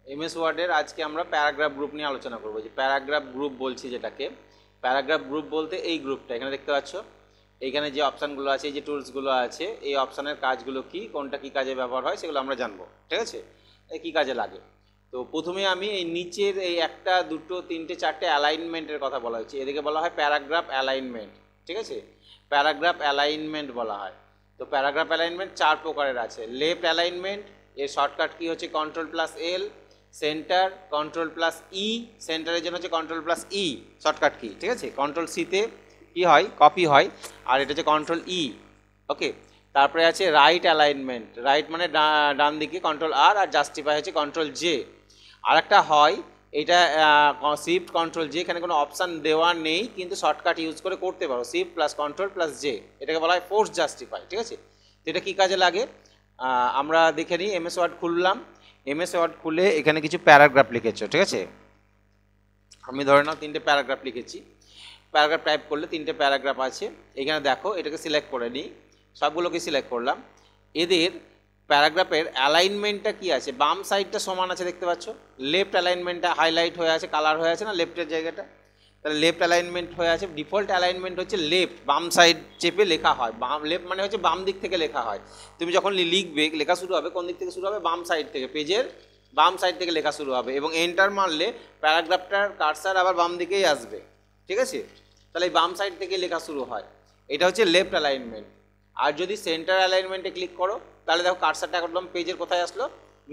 MS ওয়ার্ডের আজকে আমরা প্যারাগ্রাফ গ্রুপ নিয়ে আলোচনা করবো। যে প্যারাগ্রাফ গ্রুপ বলছি যেটাকে, প্যারাগ্রাফ গ্রুপ বলতে এই গ্রুপটা এখানে দেখতে পাচ্ছ, এইখানে যে অপশানগুলো আছে, এই যে টুলসগুলো আছে, এই অপশানের কাজগুলো কি, কোনটা কী কাজে ব্যবহার হয় সেগুলো আমরা জানবো। ঠিক আছে, কী কাজে লাগে। তো প্রথমে আমি এই নিচের এই একটা দুটো তিনটে চারটে অ্যালাইনমেন্টের কথা বলা হচ্ছে, এদিকে বলা হয় প্যারাগ্রাফ অ্যালাইনমেন্ট। ঠিক আছে, প্যারাগ্রাফ অ্যালাইনমেন্ট বলা হয়। তো প্যারাগ্রাফ অ্যালাইনমেন্ট চার প্রকারের আছে। লেফট অ্যালাইনমেন্ট, এর শর্টকাট কি হচ্ছে Ctrl+L। সেন্টার Ctrl+E, সেন্টারের জন্য হচ্ছে Ctrl+E শর্টকাট কি। ঠিক আছে, Ctrl+C-তে কী হয়, কপি হয়, আর এটা হচ্ছে Ctrl+E। ওকে, তারপরে আছে রাইট অ্যালাইনমেন্ট, রাইট মানে ডান দিকে Ctrl+R, আর জাস্টিফাই হচ্ছে Ctrl+J। আর একটা হয় এটা শিফট Ctrl+J, এখানে কোনো অপশান দেওয়া নেই কিন্তু শর্টকাট ইউজ করে করতে পারো, শিফট প্লাস Ctrl+J, এটাকে বলা হয় ফোর্স জাস্টিফাই। ঠিক আছে, তো এটা কী কাজে লাগে আমরা দেখে নিই। এমএস ওয়ার্ড খুললাম, এমএস ওয়ার্ড খুলে এখানে কিছু প্যারাগ্রাফ লিখেছো। ঠিক আছে, আমি ধরে নাও তিনটে প্যারাগ্রাফ লিখেছি। প্যারাগ্রাফ টাইপ করলে তিনটে প্যারাগ্রাফ আছে এখানে, দেখো এটাকে সিলেক্ট করে নিই, সবগুলোকে সিলেক্ট করলাম। এদের প্যারাগ্রাফের অ্যালাইনমেন্টটা কি আছে, বাম সাইডটা সমান আছে দেখতে পাচ্ছ, লেফট অ্যালাইনমেন্টটা হাইলাইট হয়ে আছে, কালার হয়ে আছে না লেফটের জায়গাটা, তাহলে লেফট অ্যালাইনমেন্ট হয়ে আছে। ডিফল্ট অ্যালাইনমেন্ট হচ্ছে লেফট, বাম সাইড চেপে লেখা হয়, বাম লেফট মানে হচ্ছে বাম দিক থেকে লেখা হয়। তুমি যখন লিখবে, লেখা শুরু হবে কোন দিক থেকে শুরু হবে, বাম সাইড থেকে, পেজের বাম সাইড থেকে লেখা শুরু হবে, এবং এন্টার মারলে প্যারাগ্রাফটার কার্সার আবার বাম দিকেই আসবে। ঠিক আছে, তাহলে এই বাম সাইড থেকে লেখা শুরু হয়, এটা হচ্ছে লেফট অ্যালাইনমেন্ট। আর যদি সেন্টার অ্যালাইনমেন্টে ক্লিক করো তাহলে দেখো কার্সারটা একদম পেজের কোথায় আসলো,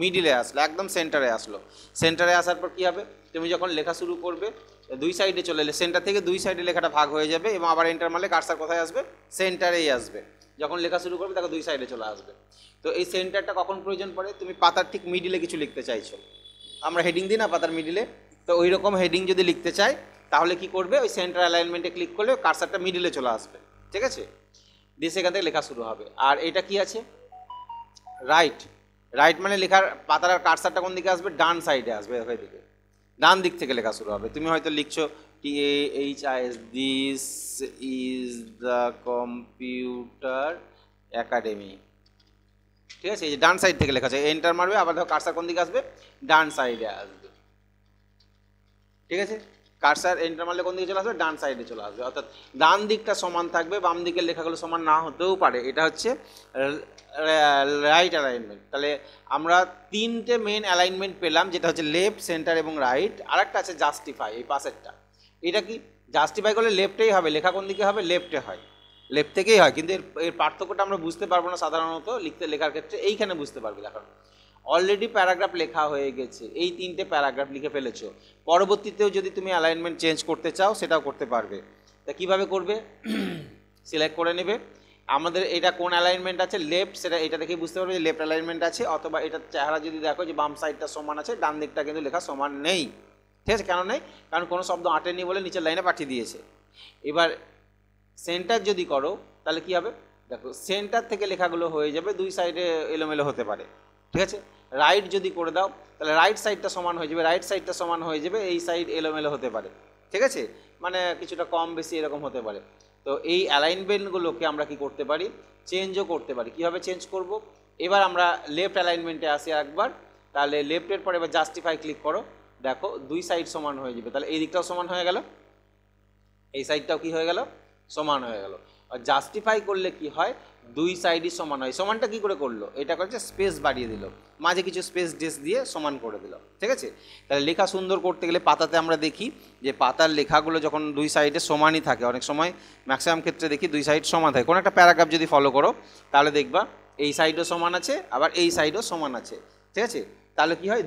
মিডিলে আসলো, একদম সেন্টারে আসলো। সেন্টারে আসার পর কী হবে, তুমি যখন লেখা শুরু করবে দুই সাইডে চলে এলে, সেন্টার থেকে দুই সাইডে লেখাটা ভাগ হয়ে যাবে, এবং আবার এন্টার মারলে কার্সার কোথায় আসবে, সেন্টারেই আসবে। যখন লেখা শুরু করবে দেখো দুই সাইডে চলে আসবে। তো এই সেন্টারটা কখন প্রয়োজন পড়ে, তুমি পাতার ঠিক মিডিলে কিছু লিখতে চাইছো, আমরা হেডিং দিই না পাতার মিডিলে, তো ওই রকম হেডিং যদি লিখতে চাই তাহলে কি করবে, ওই সেন্টার অ্যালাইনমেন্টে ক্লিক করলে কার্সারটা মিডিলে চলে আসবে। ঠিক আছে, দিয়ে সেখান থেকে লেখা শুরু হবে। আর এটা কি আছে, রাইট, রাইট মানে লেখার পাতার কার্সারটা কোন দিকে আসবে, ডান সাইডে আসবে, ওইদিকে ডান দিক থেকে লেখা শুরু হবে। তুমি হয়তো লিখছো TAHIS, this is the computer academy. ঠিক আছে, এই যে ডান সাইড থেকে লেখা আছে, এন্টার মারবে, আবার দেখো কার্সার কোন দিকে আসবে, ডান সাইডে আসবে। ঠিক আছে, কার্সার এন্টার মারলে কোন দিকে চলে আসবে, ডান সাইডে চলে আসবে, অর্থাৎ ডান দিকটা সমান থাকবে, বাম দিকের লেখাগুলো সমান না হতেও পারে। এটা হচ্ছে রাইট অ্যালাইনমেন্ট। তাহলে আমরা তিনটে মেন অ্যালাইনমেন্ট পেলাম, যেটা হচ্ছে লেফট, সেন্টার এবং রাইট। আর একটা আছে জাস্টিফাই, এই পাশেরটা। এটা কি, জাস্টিফাই করলে লেফটেই হবে, লেখা কোন দিকে হবে, লেফটে হয়, লেফট থেকেই হয়, কিন্তু এর পার্থক্যটা আমরা বুঝতে পারবো না সাধারণত লেখার ক্ষেত্রে, এইখানে বুঝতে পারবে। লেখার অলরেডি প্যারাগ্রাফ লেখা হয়ে গেছে, এই তিনটে প্যারাগ্রাফ লিখে ফেলেছো, পরবর্তীতেও যদি তুমি অ্যালাইনমেন্ট চেঞ্জ করতে চাও সেটাও করতে পারবে। তা কীভাবে করবে, সিলেক্ট করে নেবে আমাদের এটা কোন অ্যালাইনমেন্ট আছে, লেফট, সেটা এটা দেখেই বুঝতে পারবে যে লেফট অ্যালাইনমেন্ট আছে, অথবা এটার চেহারা যদি দেখো যে বাম সাইডটা সমান আছে, ডান দিকটা কিন্তু লেখা সমান নেই। ঠিক আছে, কেন নেই, কারণ কোনো শব্দ আঁটেনি বলে নিচের লাইনে পাঠিয়ে দিয়েছে। এবার সেন্টার যদি করো তাহলে কি হবে, দেখো সেন্টার থেকে লেখাগুলো হয়ে যাবে, দুই সাইডে এলোমেলো হতে পারে। ঠিক আছে, রাইট যদি করে দাও তাহলে রাইট সাইডটা সমান হয়ে যাবে, রাইট সাইডটা সমান হয়ে যাবে, এই সাইড এলোমেলো হতে পারে। ঠিক আছে, মানে কিছুটা কম বেশি এরকম হতে পারে। তো এই অ্যালাইনমেন্টগুলোকে আমরা কি করতে পারি, চেঞ্জও করতে পারি। কীভাবে চেঞ্জ করব, এবার আমরা লেফট অ্যালাইনমেন্টে আসি একবার, তাহলে লেফটের পরে এবার জাস্টিফাই ক্লিক করো, দেখো দুই সাইড সমান হয়ে যাবে, তাহলে এই দিকটাও সমান হয়ে গেল, এই সাইডটাও কি হয়ে গেল, সমান হয়ে গেল। আর জাস্টিফাই করলে কি হয়, দুই সাইডই সমান হয়। সমানটা কি করে করলো, এটা করেছে স্পেস বাড়িয়ে দিল, মাঝে কিছু স্পেস ডেস দিয়ে সমান করে দিল। ঠিক আছে, তাহলে লেখা সুন্দর করতে গেলে পাতাতে আমরা দেখি যে পাতার লেখাগুলো যখন দুই সাইডে সমানই থাকে, অনেক সময় ম্যাক্সিমাম ক্ষেত্রে দেখি দুই সাইড সমান থাকে। কোনো একটা প্যারাগ্রাফ যদি ফলো করো তাহলে দেখবা এই সাইডও সমান আছে, আবার এই সাইডও সমান আছে। ঠিক আছে, তাহলে কি হয়,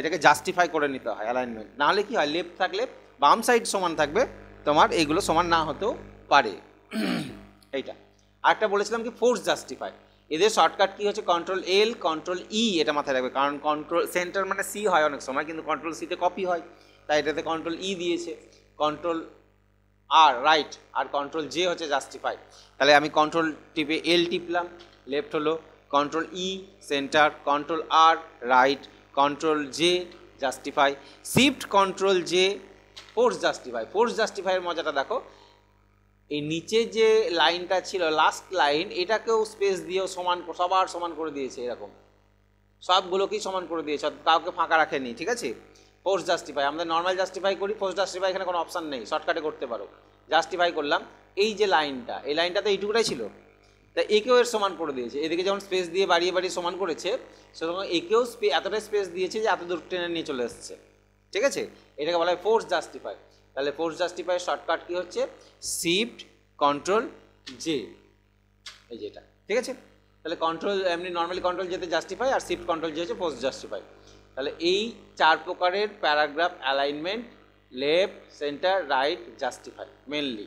এটাকে জাস্টিফাই করে নিতে হয় অ্যালাইনমেন্ট, নাহলে কি হয়, লেফট থাকলে বাম সাইড সমান থাকবে, তোমার এইগুলো সমান না হতেও পারে। এইটা আরেকটা বলেছিলাম কি, ফোর্স জাস্টিফাই, এদের শর্টকাট কি হচ্ছে Ctrl+L, Ctrl+E, এটা মাথায় রাখবে, কারণ কন্ট্রোল সেন্টার মানে সি হয় অনেক সময়, কিন্তু Ctrl+C-তে কপি হয়, তাই এটাতে Ctrl+E দিয়েছে। Ctrl+R রাইট, আর Ctrl+J হচ্ছে জাস্টিফাই। তাহলে আমি কন্ট্রোল টিপে এল টিপলাম, লেফট হলো, Ctrl+E centre, Ctrl+R right, Ctrl+J justify, shift Ctrl+J force justify. Force জাস্টিফাইয়ের মজাটা দেখো, এই নিচে যে লাইনটা ছিল লাস্ট লাইন, এটাকেও স্পেস দিয়েও সমান, সবার সমান করে দিয়েছে, এরকম সবগুলোকেই সমান করে দিয়েছে, কাউকে ফাঁকা রাখেনি, ঠিক আছে। ফোর্স জাস্টিফাই, আমরা নর্মাল জাস্টিফাই করি, ফোর্স জাস্টিফাই এখানে কোনো অপশান নেই, শর্টকাটে করতে পারো। জাস্টিফাই করলাম, এই যে লাইনটা, এই লাইনটা তো এইটুকুটাই ছিল, তাই একেও এর সমান করে দিয়েছে। এদিকে যেমন স্পেস দিয়ে বাড়িয়ে বাড়িয়ে সমান করেছে, সেরকম একেও এতটাই স্পেস দিয়েছে যে এত দূর টেনে নিয়ে চলে এসছে, ঠিক আছে। এটাকে বলা হয় ফোর্স জাস্টিফাই। তাহলে ফোর্স জাস্টিফাই শর্টকাট কী হচ্ছে, শিফট কন্ট্রোল জে, এই যেটা, ঠিক আছে। তাহলে কন্ট্রোল এমনি নর্মালি কন্ট্রোল যেতে জাস্টিফাই, আর শিফট কন্ট্রোল যে হচ্ছে ফোর্স জাস্টিফাই। তাহলে এই 4 প্রকারের paragraph alignment, left, centre, right, justify mainly,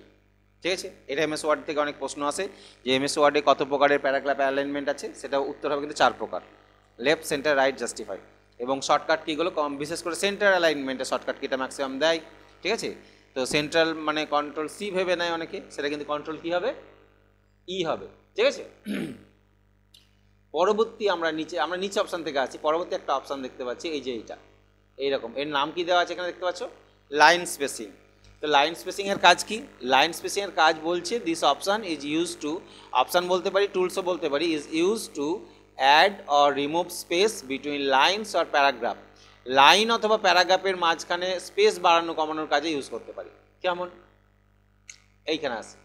ঠিক আছে। এটা এমএস ওয়ার্ড থেকে অনেক প্রশ্ন আসে যে এমএস ওয়ার্ডে কত প্রকারের প্যারাগ্রাফ অ্যালাইনমেন্ট আছে, সেটা উত্তর হবে কিন্তু 4 প্রকার, লেফট, সেন্টার, রাইট, জাস্টিফাই। এবং শর্টকাট কিগুলো বিশেষ করে সেন্টার অ্যালাইনমেন্টে শর্টকাট কিটা ম্যাক্সিমাম দেয়, ঠিক আছে। তো সেন্ট্রাল মানে কন্ট্রোল সি ভেবে নেয় অনেকে, সেটা কিন্তু কন্ট্রোল কী হবে, ই হবে, ঠিক আছে। পরবর্তী আমরা নিচে অপশান থেকে আছি, পরবর্তী একটা অপশান দেখতে পাচ্ছি, এই যে এইটা এইরকম, এর নাম কি দেওয়া আছে এখানে দেখতে পাচ্ছ, লাইন স্পেসিং। তো লাইন স্পেসিংয়ের কাজ কি, লাইন স্পেসিংয়ের কাজ বলছে this option is use to, option বলতে পারি, টুলসও বলতে পারি, is use to add or remove space between lines or paragraph. Line অথবা প্যারাগ্রাফের মাঝখানে স্পেস বাড়ানো কমানোর কাজে ইউজ করতে পারি। কেমন, এইখানে আছে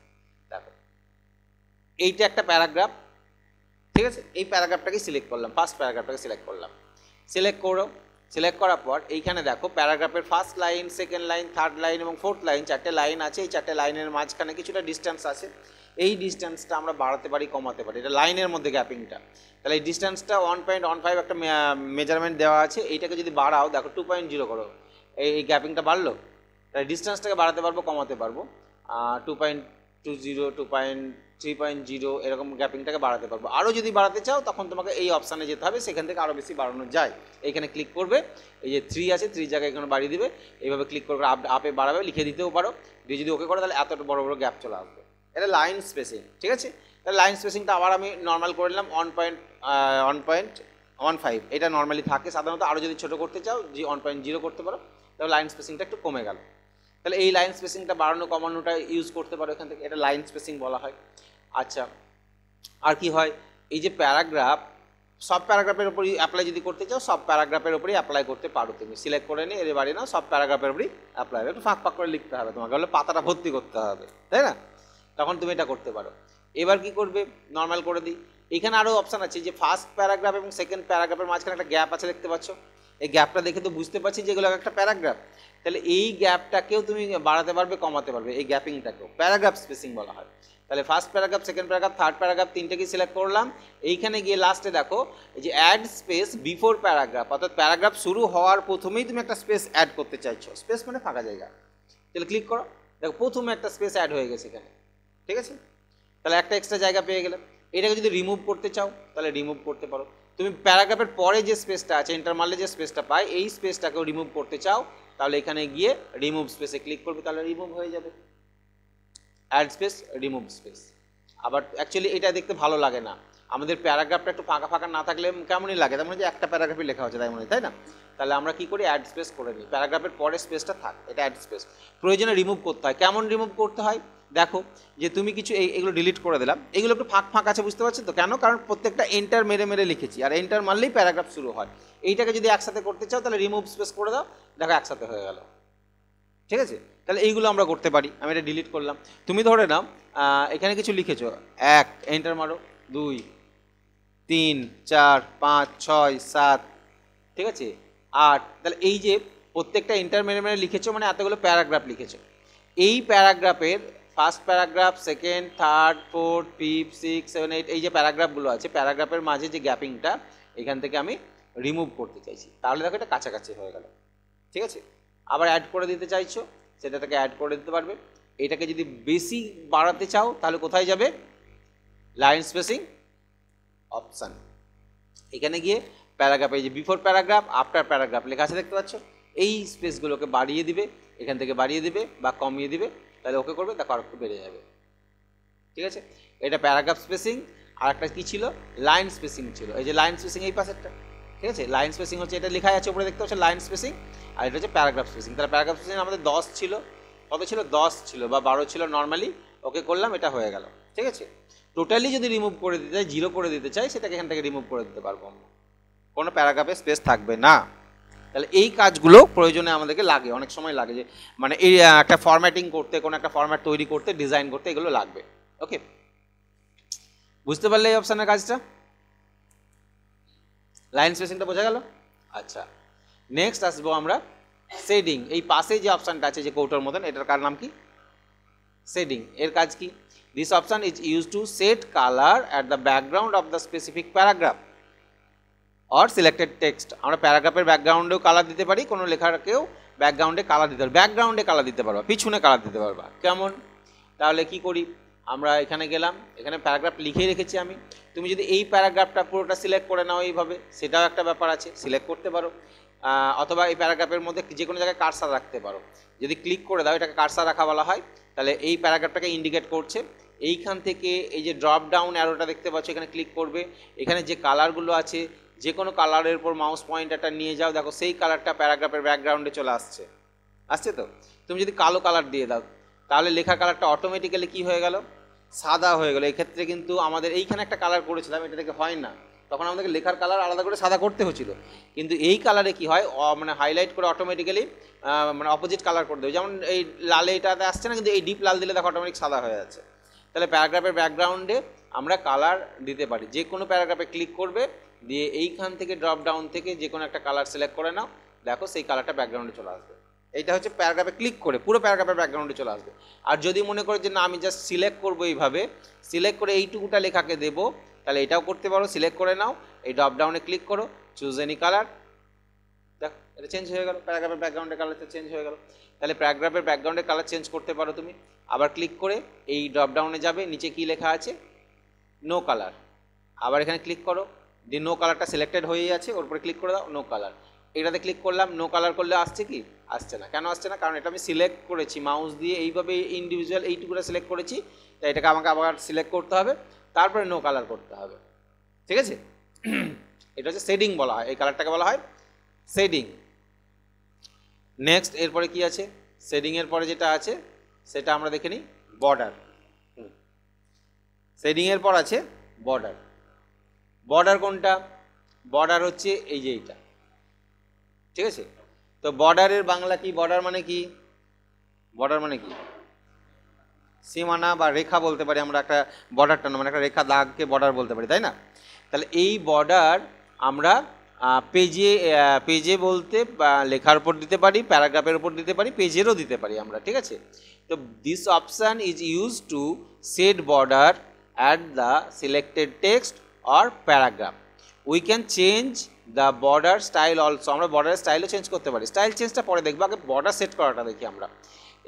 দেখো, এইটা একটা প্যারাগ্রাফ, ঠিক আছে। এই প্যারাগ্রাফটাকে সিলেক্ট করলাম, ফার্স্ট প্যারাগ্রাফটাকে সিলেক্ট করলাম, সিলেক্ট করার পর এইখানে দেখো প্যারাগ্রাফের first line, second line, third line এবং ফোর্থ লাইন, 4টে লাইন আছে। এই 4টে লাইনের মাঝখানে কিছুটা ডিস্টেন্স আছে, এই ডিস্টেন্সটা আমরা বাড়াতে পারি, কমাতে পারি, এটা লাইনের মধ্যে গ্যাপিংটা। তাহলে এই ডিস্টেন্সটা 1.15 একটা মেজারমেন্ট দেওয়া আছে, এইটাকে যদি বাড়াও দেখো 2.0 করো, এই গ্যাপিংটা বাড়লো, তাহলে ডিস্টেন্সটাকে বাড়াতে পারবো, কমাতে পারবো, 2.20, 3.0 এরকম গ্যাপিংটাকে বাড়াতে পারবো। আরও যদি বাড়াতে চাও তখন তোমাকে এই অপশানে যেতে হবে, সেখান থেকে আরও বেশি বাড়ানো যায়। এইখানে ক্লিক করবে, এই যে 3 আছে, 3 জায়গায় এখানে বাড়িয়ে দিবে, এইভাবে ক্লিক করবে, আপে বাড়াবে, লিখে দিতেও পারো, দিয়ে যদি ওকে করো তাহলে এতটা বড় বড় গ্যাপ চলে আসবে। এটা লাইন স্পেসিং, ঠিক আছে। তাহলে লাইন স্পেসিংটা আবার আমি নর্মাল করে নিলাম 1.15, এটা নর্মালি থাকে সাধারণত। আরও যদি ছোটো করতে চাও যে 1.0 করতে পারো, তাহলে লাইন স্পেসিংটা একটু কমে গেল। তাহলে এই লাইন স্পেসিংটা বাড়ানো কমানোটা ইউজ করতে পারো এখান থেকে, এটা লাইন স্পেসিং বলা হয়। আচ্ছা, আর কি হয়, এই যে প্যারাগ্রাফ, সব প্যারাগ্রাফের উপরই অ্যাপ্লাই যদি করতে চাও, সব প্যারাগ্রাফের উপরেই অ্যাপ্লাই করতে পারো। তুমি সিলেক্ট করে নিয়ে এর বাড়ি নাও, সব প্যারাগ্রাফের উপরেই অ্যাপ্লাই হবে, একটু ফাঁক ফাঁক করে লিখতে হবে তোমাকে, হলে পাতাটা ভর্তি করতে হবে, তাই না, তখন তুমি এটা করতে পারো। এবার কি করবে, নর্মাল করে দিই, এখানে আরও অপশান আছে যে ফার্স্ট প্যারাগ্রাফ এবং সেকেন্ড প্যারাগ্রাফের মাঝখানে একটা গ্যাপ আছে দেখতে পাচ্ছ, এই গ্যাপটা দেখে তো বুঝতে পারছি যেগুলো একটা প্যারাগ্রাফ। তাহলে এই গ্যাপটাকেও তুমি বাড়াতে পারবে, কমাতে পারবে, এই গ্যাপিংটাকেও প্যারাগ্রাফ স্পেসিং বলা হয়। তাহলে first paragraph, second paragraph, third paragraph, তিনটেকেই সিলেক্ট করলাম। এইখানে গিয়ে লাস্টে দেখো এই যে অ্যাড স্পেস বিফোর প্যারাগ্রাফ, অর্থাৎ প্যারাগ্রাফ শুরু হওয়ার প্রথমেই তুমি একটা স্পেস অ্যাড করতে চাইছো, স্পেস মানে ফাঁকা জায়গা। তাহলে ক্লিক করো, দেখো প্রথমে একটা স্পেস অ্যাড হয়ে গেছে এখানে, ঠিক আছে। তাহলে একটা এক্সট্রা জায়গা পেয়ে গেলে। এটাকে যদি রিমুভ করতে চাও তাহলে রিমুভ করতে পারো। তুমি প্যারাগ্রাফের পরে যে স্পেসটা আছে, এন্টার মারলে যে স্পেসটা পাই, এই স্পেসটাকেও রিমুভ করতে চাও তাহলে এখানে গিয়ে রিমুভ স্পেসে ক্লিক করবে, তাহলে রিমুভ হয়ে যাবে, অ্যাড স্পেস, রিমুভ স্পেস। আবার অ্যাকচুয়ালি এটা দেখতে ভালো লাগে না, আমাদের প্যারাগ্রাফটা একটু ফাঁকা ফাঁকা না থাকলে কেমনই লাগে, তেমন যে একটা প্যারাগ্রাফই লেখা হচ্ছে তাই মনে হয়, তাই না। তাহলে আমরা কি করি, অ্যাড স্পেস করে নিই, প্যারাগ্রাফের পরে স্পেসটা থাক, এটা অ্যাড স্পেস। প্রয়োজনে রিমুভ করতে হয়, কেমন রিমুভ করতে হয় দেখো, যে তুমি কিছু এগুলো ডিলিট করে দিলাম, এগুলো একটু ফাঁক ফাঁক আছে, বুঝতে পারছো তো কেন, কারণ প্রত্যেকটা এন্টার মেরে মেরে লিখেছি, আর এন্টার মারলেই প্যারাগ্রাফ শুরু হয়। এইটাকে যদি একসাথে করতে চাও তাহলে রিমুভ স্পেস করে দাও, দেখো একসাথে হয়ে গেল, ঠিক আছে। তাহলে এইগুলো আমরা করতে পারি, আমি এটা ডিলিট করলাম। তুমি ধরে নাও এখানে কিছু লিখেছো, 1 এন্টার মারো, 2 3 4 5 6 7, ঠিক আছে, 8, তাহলে এই যে প্রত্যেকটা এন্টার মেরে মেরে লিখেছো মানে এতগুলো প্যারাগ্রাফ লিখেছো। এই প্যারাগ্রাফের first paragraph, second, third, fourth, fifth, 6, 7, 8 এই যে প্যারাগ্রাফগুলো আছে, প্যারাগ্রাফের মাঝে যে গ্যাপিংটা এখান থেকে আমি রিমুভ করতে চাইছি, তাহলে দেখো এটা কাছাকাছি হয়ে গেল, ঠিক আছে। আবার অ্যাড করে দিতে চাইছো, সেটাকে অ্যাড করে দিতে পারবে। এটাকে যদি বেশি বাড়াতে চাও তাহলে কোথায় যাবে, লাইন স্পেসিং অপশান, এখানে গিয়ে প্যারাগ্রাফে যে বিফোর প্যারাগ্রাফ, আফটার প্যারাগ্রাফ লেখা আছে দেখতে পাচ্ছ, এই স্পেসগুলোকে বাড়িয়ে দিবে, এখান থেকে বাড়িয়ে দিবে বা কমিয়ে দিবে, তাহলে ওকে করবে, দেখো আর একটু বেড়ে যাবে, ঠিক আছে। এটা প্যারাগ্রাফ স্পেসিং। আর একটা কী ছিল, লাইন স্পেসিং ছিল, এই যে লাইন স্পেসিং এই পাশেরটা, ঠিক আছে। লাইন স্পেসিং হচ্ছে এটা লেখা আছে উপরে দেখতে পাচ্ছ, লাইন স্পেসিং, আর এটা হচ্ছে প্যারাগ্রাফ স্পেসিং। তাহলে প্যারাগ্রাফ স্পেসিং আমাদের 10 ছিল, কত ছিল, 10 ছিল বা 12 ছিল নর্মালি, ওকে করলাম, এটা হয়ে গেল, ঠিক আছে। টোটালি যদি রিমুভ করে দিতে চাই, 0 করে দিতে চাই, সেটাকে এখান থেকে রিমুভ করে দিতে পারবো আমরা, কোনো প্যারাগ্রাফে স্পেস থাকবে না। তাহলে এই কাজগুলো প্রয়োজনে আমাদেরকে লাগে, অনেক সময় লাগে, যে মানে এই একটা ফরম্যাটিং করতে, কোনো একটা ফরম্যাট তৈরি করতে, ডিজাইন করতে এগুলো লাগবে। ওকে, বুঝতে পারলে এই অপশানের কাজটা? লাইন স্পেসিংটা বোঝা গেল? আচ্ছা, নেক্সট আসবো আমরা শেডিং। এই পাশে যে অপশানটা আছে যে কৌটোর মতন, এটার কার নাম কি? শেডিং। এর কাজ কি? This option is use to set colour at the background of the specific paragraph or selected text. আমরা প্যারাগ্রাফের ব্যাকগ্রাউন্ডেও কালার দিতে পারি, কোনো লেখাকেও ব্যাকগ্রাউন্ডে কালার দিতে পারি, ব্যাকগ্রাউন্ডে কালার দিতে পারবা, পিছনে কালার দিতে পারবা। কেমন? তাহলে কি করি আমরা, এখানে গেলাম, এখানে প্যারাগ্রাফ লিখে রেখেছি আমি। তুমি যদি এই প্যারাগ্রাফটা পুরোটা সিলেক্ট করে নাও এইভাবে, সেটাও একটা ব্যাপার আছে, সিলেক্ট করতে পারো। অথবা এই প্যারাগ্রাফের মধ্যে যে কোনো জায়গায় কার্সার রাখতে পারো। যদি ক্লিক করে দাও, এটাকে কার্সার রাখা বলা হয়, তাহলে এই প্যারাগ্রাফটাকে ইন্ডিকেট করছে। এইখান থেকে এই যে ড্রপ ডাউন অ্যারোটা দেখতে পাচ্ছ, এখানে ক্লিক করবে, এখানে যে কালারগুলো আছে যে কোনো কালারের উপর মাউস পয়েন্টারটা নিয়ে যাও, দেখো সেই কালারটা প্যারাগ্রাফের ব্যাকগ্রাউন্ডে চলে আসছে। আসছে তো? তুমি যদি কালো কালার দিয়ে দাও, তাহলে লেখার কালারটা অটোমেটিক্যালি কী হয়ে গেল? সাদা হয়ে গেল। এই ক্ষেত্রে কিন্তু আমাদের এইখানে একটা কালার করেছিলাম, এটা থেকে হয় না, তখন আমাদেরকে লেখার কালার আলাদা করে সাদা করতে হচ্ছিল। কিন্তু এই কালারে কি হয়, মানে হাইলাইট করে অটোমেটিক্যালি মানে অপোজিট কালার করে দেবে। যেমন এই লালে এটাতে আসছে না, কিন্তু এই ডিপ লাল দিলে দেখো অটোমেটিক সাদা হয়ে যাচ্ছে। তাহলে প্যারাগ্রাফের ব্যাকগ্রাউন্ডে আমরা কালার দিতে পারি। যে কোনো প্যারাগ্রাফে ক্লিক করবে, দিয়ে এইখান থেকে ড্রপ ডাউন থেকে যে কোনো একটা কালার সিলেক্ট করে নাও, দেখো সেই কালারটা ব্যাকগ্রাউন্ডে চলে আসবে। এইটা হচ্ছে প্যারাগ্রাফে ক্লিক করে পুরো প্যারাগ্রাফের ব্যাকগ্রাউন্ডে চলে আসবে। আর যদি মনে করো যে না আমি জাস্ট সিলেক্ট করবো, এইভাবে সিলেক্ট করে এইটুকুটা লেখাকে দেবো, তাহলে এটাও করতে পারো। সিলেক্ট করে নাও, এই ড্রপ ডাউনে ক্লিক করো, চুজ এনি কালার, দেখো এটা চেঞ্জ হয়ে গেল, প্যারাগ্রাফের ব্যাকগ্রাউন্ডের কালারটা চেঞ্জ হয়ে গেল। তাহলে প্যারাগ্রাফের ব্যাকগ্রাউন্ডের কালার চেঞ্জ করতে পারো তুমি। আবার ক্লিক করে এই ড্রপ ডাউনে যাবে, নিচে কি লেখা আছে? No colour. আবার এখানে ক্লিক করো, যে নো কালারটা সিলেক্টেড হয়েই আছে, ওর উপরে ক্লিক করে দাও, নো কালার। এটাতে ক্লিক করলাম, নো কালার করলে আসছে কি? আসছে না। কেন আসছে না? কারণ এটা আমি সিলেক্ট করেছি মাউস দিয়ে, এইভাবে ইন্ডিভিজুয়াল এইটুকুটা সিলেক্ট করেছি, তাই এটাকে আমাকে আবার সিলেক্ট করতে হবে, তারপরে নো কালার করতে হবে। ঠিক আছে? এটা হচ্ছে শেডিং বলা হয়, এই কালারটাকে বলা হয় শেডিং। নেক্সট এরপরে কি আছে? শেডিংয়ের পরে যেটা আছে সেটা আমরা দেখে নিই, বর্ডার। শেডিংয়ের পর আছে বর্ডার। বর্ডার কোনটা? বর্ডার হচ্ছে এই যে এইটা। ঠিক আছে? তো বর্ডারের বাংলা কি? বর্ডার মানে কি? বর্ডার মানে কি? সীমানা বা রেখা বলতে পারি আমরা, একটা বর্ডারটা মানে একটা রেখা দাগকে বর্ডার বলতে পারি, তাই না? তাহলে এই বর্ডার আমরা পেজে বলতে লেখার উপর দিতে পারি, প্যারাগ্রাফের উপর দিতে পারি, পেজেরও দিতে পারি আমরা। ঠিক আছে? তো this option is use to set border at the selected text or paragraph. We can change the border style also. আমরা বর্ডারের স্টাইলও চেঞ্জ করতে পারি। স্টাইল চেঞ্জটা পরে দেখবো, আগে বর্ডার সেট করাটা দেখি আমরা।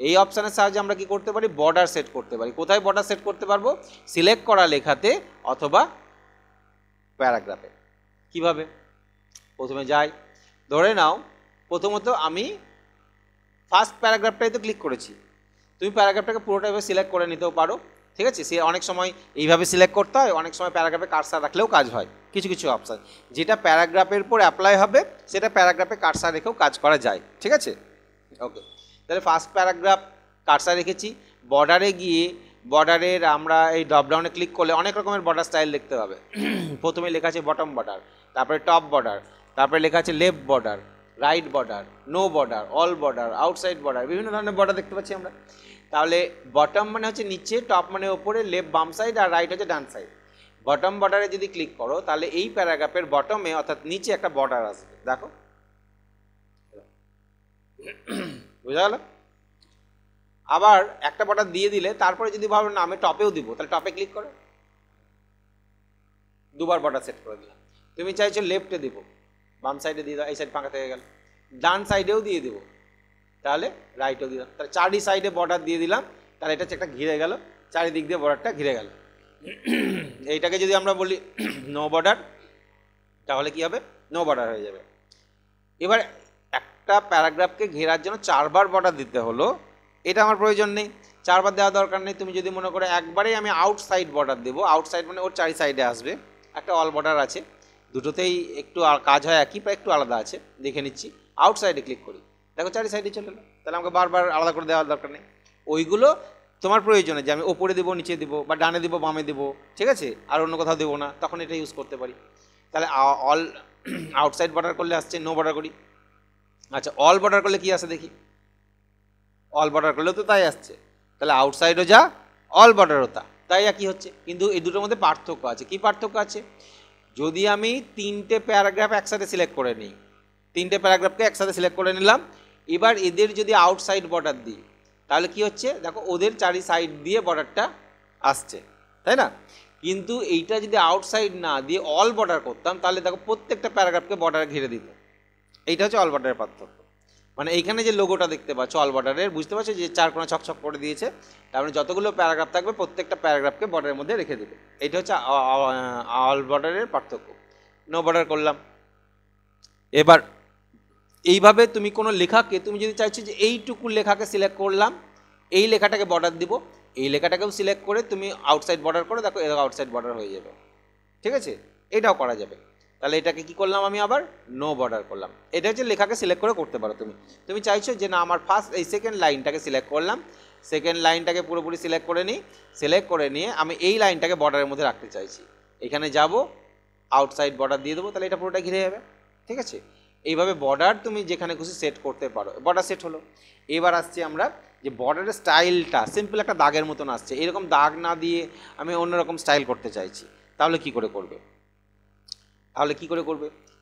এই অপশানের সাহায্যে আমরা কি করতে পারি? বর্ডার সেট করতে পারি। কোথায় বর্ডার সেট করতে পারবো? সিলেক্ট করা লেখাতে অথবা প্যারাগ্রাফে। কিভাবে? প্রথমে যাই, ধরে নাও প্রথমত আমি ফার্স্ট প্যারাগ্রাফটাই তো ক্লিক করেছি, তুমি প্যারাগ্রাফটাকে পুরোটা এভাবে সিলেক্ট করে নিতেও পারো। ঠিক আছে? সে অনেক সময় এইভাবে সিলেক্ট করতে হয়, অনেক সময় প্যারাগ্রাফে কার্সার রাখলেও কাজ হয়। কিছু কিছু অপশান যেটা প্যারাগ্রাফের উপর অ্যাপ্লাই হবে, সেটা প্যারাগ্রাফে কার্সার রেখেও কাজ করা যায়। ঠিক আছে? ওকে, তাহলে ফার্স্ট প্যারাগ্রাফ কার্সার রেখেছি। বর্ডারে গিয়ে বর্ডারের আমরা এই ড্রপডাউনে ক্লিক করলে অনেক রকমের বর্ডার স্টাইল দেখতে পাবে। প্রথমে লেখা আছে বটম বর্ডার, তারপরে টপ বর্ডার, তারপরে লেখা আছে left border, right border, no border, all border, outside border, বিভিন্ন ধরনের বর্ডার দেখতে পাচ্ছি আমরা। তাহলে বটম মানে হচ্ছে নিচে, টপ মানে ওপরে, লেফট বাম সাইড, আর রাইট হচ্ছে ডান সাইড। বটম বর্ডারে যদি ক্লিক করো, তাহলে এই প্যারাগ্রাফের বটমে অর্থাৎ নিচে একটা বর্ডার আসবে, দেখো, বুঝা গেল? আবার একটা বর্ডার দিয়ে দিলে তারপরে যদি ভাবো না আমি টপেও দিব, তাহলে টপে ক্লিক করো, দুবার বর্ডার সেট করে দিলাম। তুমি চাইছো লেফটে দিব, বাম সাইডে দিয়ে দাও, এই সাইড ফাঁকা থেকে গেল। ডান সাইডেও দিয়ে দিব, তাহলে রাইটও দিলাম, তাহলে চারি সাইডে বর্ডার দিয়ে দিলাম। তাহলে এটা হচ্ছে একটা ঘিরে গেল, চারিদিক দিয়ে বর্ডারটা ঘিরে গেল। এইটাকে যদি আমরা বলি নো বর্ডার, তাহলে কি হবে? নো বর্ডার হয়ে যাবে। এবার একটা প্যারাগ্রাফকে ঘেরার জন্য 4 বার বর্ডার দিতে হলো, এটা আমার প্রয়োজন নেই, 4 বার দেওয়া দরকার নেই। তুমি যদি মনে করো একবারেই আমি আউটসাইড বর্ডার দেবো, আউটসাইড মানে ওর চারি সাইডে আসবে, একটা অল বর্ডার আছে, দুটোতেই একটু কাজ হয় একই, বা একটু আলাদা আছে, দেখে নিচ্ছি। আউটসাইডে ক্লিক করি, দেখো চারি সাইডে চলে এলো, তাহলে আমাকে বারবার আলাদা করে দেওয়ার দরকার নেই। ওইগুলো তোমার প্রয়োজনে যে আমি ওপরে দেবো, নিচে দেবো, বা ডানে দেবো, বামে দেবো, ঠিক আছে, আর অন্য কোথাও দেবো না, তখন এটা ইউজ করতে পারি। তাহলে অল আউটসাইড বর্ডার করলে আসছে নো বর্ডার করি। আচ্ছা অল বর্ডার করলে কি আসে দেখি, অল বর্ডার করলেও তো তাই আসছে, তাহলে আউটসাইডও যা অল বর্ডারও তা, তাই একই হচ্ছে। কিন্তু এই দুটোর মধ্যে পার্থক্য আছে। কি পার্থক্য আছে? যদি আমি 3টে প্যারাগ্রাফ একসাথে সিলেক্ট করে নিই, 3টে প্যারাগ্রাফকে একসাথে সিলেক্ট করে নিলাম, এবার এদের যদি আউটসাইড বর্ডার দিই তাহলে কি হচ্ছে দেখো, ওদের চারি সাইড দিয়ে বর্ডারটা আসছে, তাই না? কিন্তু এইটা যদি আউটসাইড না দিয়ে অল বর্ডার করতাম তাহলে দেখো প্রত্যেকটা প্যারাগ্রাফকে বর্ডার ঘিরে দিত। এইটা হচ্ছে অল বর্ডারের পার্থক্য। মানে এইখানে যে লোগোটা দেখতে পাচ্ছ অল বর্ডারের, বুঝতে পারছো যে 4 কোণা ছকছক করে দিয়েছে, তার মানে যতগুলো প্যারাগ্রাফ থাকবে প্রত্যেকটা প্যারাগ্রাফকে বর্ডারের মধ্যে রেখে দেবে। এইটা হচ্ছে অল বর্ডারের পার্থক্য। নো বর্ডার করলাম। এবার এইভাবে তুমি কোনো লেখাকে, তুমি যদি চাইছো যে এইটুকু লেখাকে সিলেক্ট করলাম, এই লেখাটাকে বর্ডার দিব, এই লেখাটাকেও সিলেক্ট করে তুমি আউটসাইড বর্ডার করো, দেখো এরকম আউটসাইড বর্ডার হয়ে যাবে। ঠিক আছে, এটাও করা যাবে। তাহলে এটাকে কি করলাম আমি আবার নো বর্ডার করলাম। এটা হচ্ছে লেখাকে সিলেক্ট করে করতে পারো তুমি। তুমি চাইছো যে না আমার ফার্স্ট এই সেকেন্ড লাইনটাকে সিলেক্ট করলাম, সেকেন্ড লাইনটাকে পুরোপুরি সিলেক্ট করে নিই, সিলেক্ট করে নিয়ে আমি এই লাইনটাকে বর্ডারের মধ্যে রাখতে চাইছি, এখানে যাব আউটসাইড বর্ডার দিয়ে দেবো, তাহলে এটা পুরোটা ঘিরে যাবে। ঠিক আছে, এইভাবে বর্ডার তুমি যেখানে খুশি সেট করতে পারো। বর্ডার সেট হলো। এবার আসছি আমরা যে বর্ডারের স্টাইলটা সিম্পল একটা দাগের মতন আসছে, এরকম দাগ না দিয়ে আমি অন্যরকম স্টাইল করতে চাইছি, তাহলে কি করে করবে?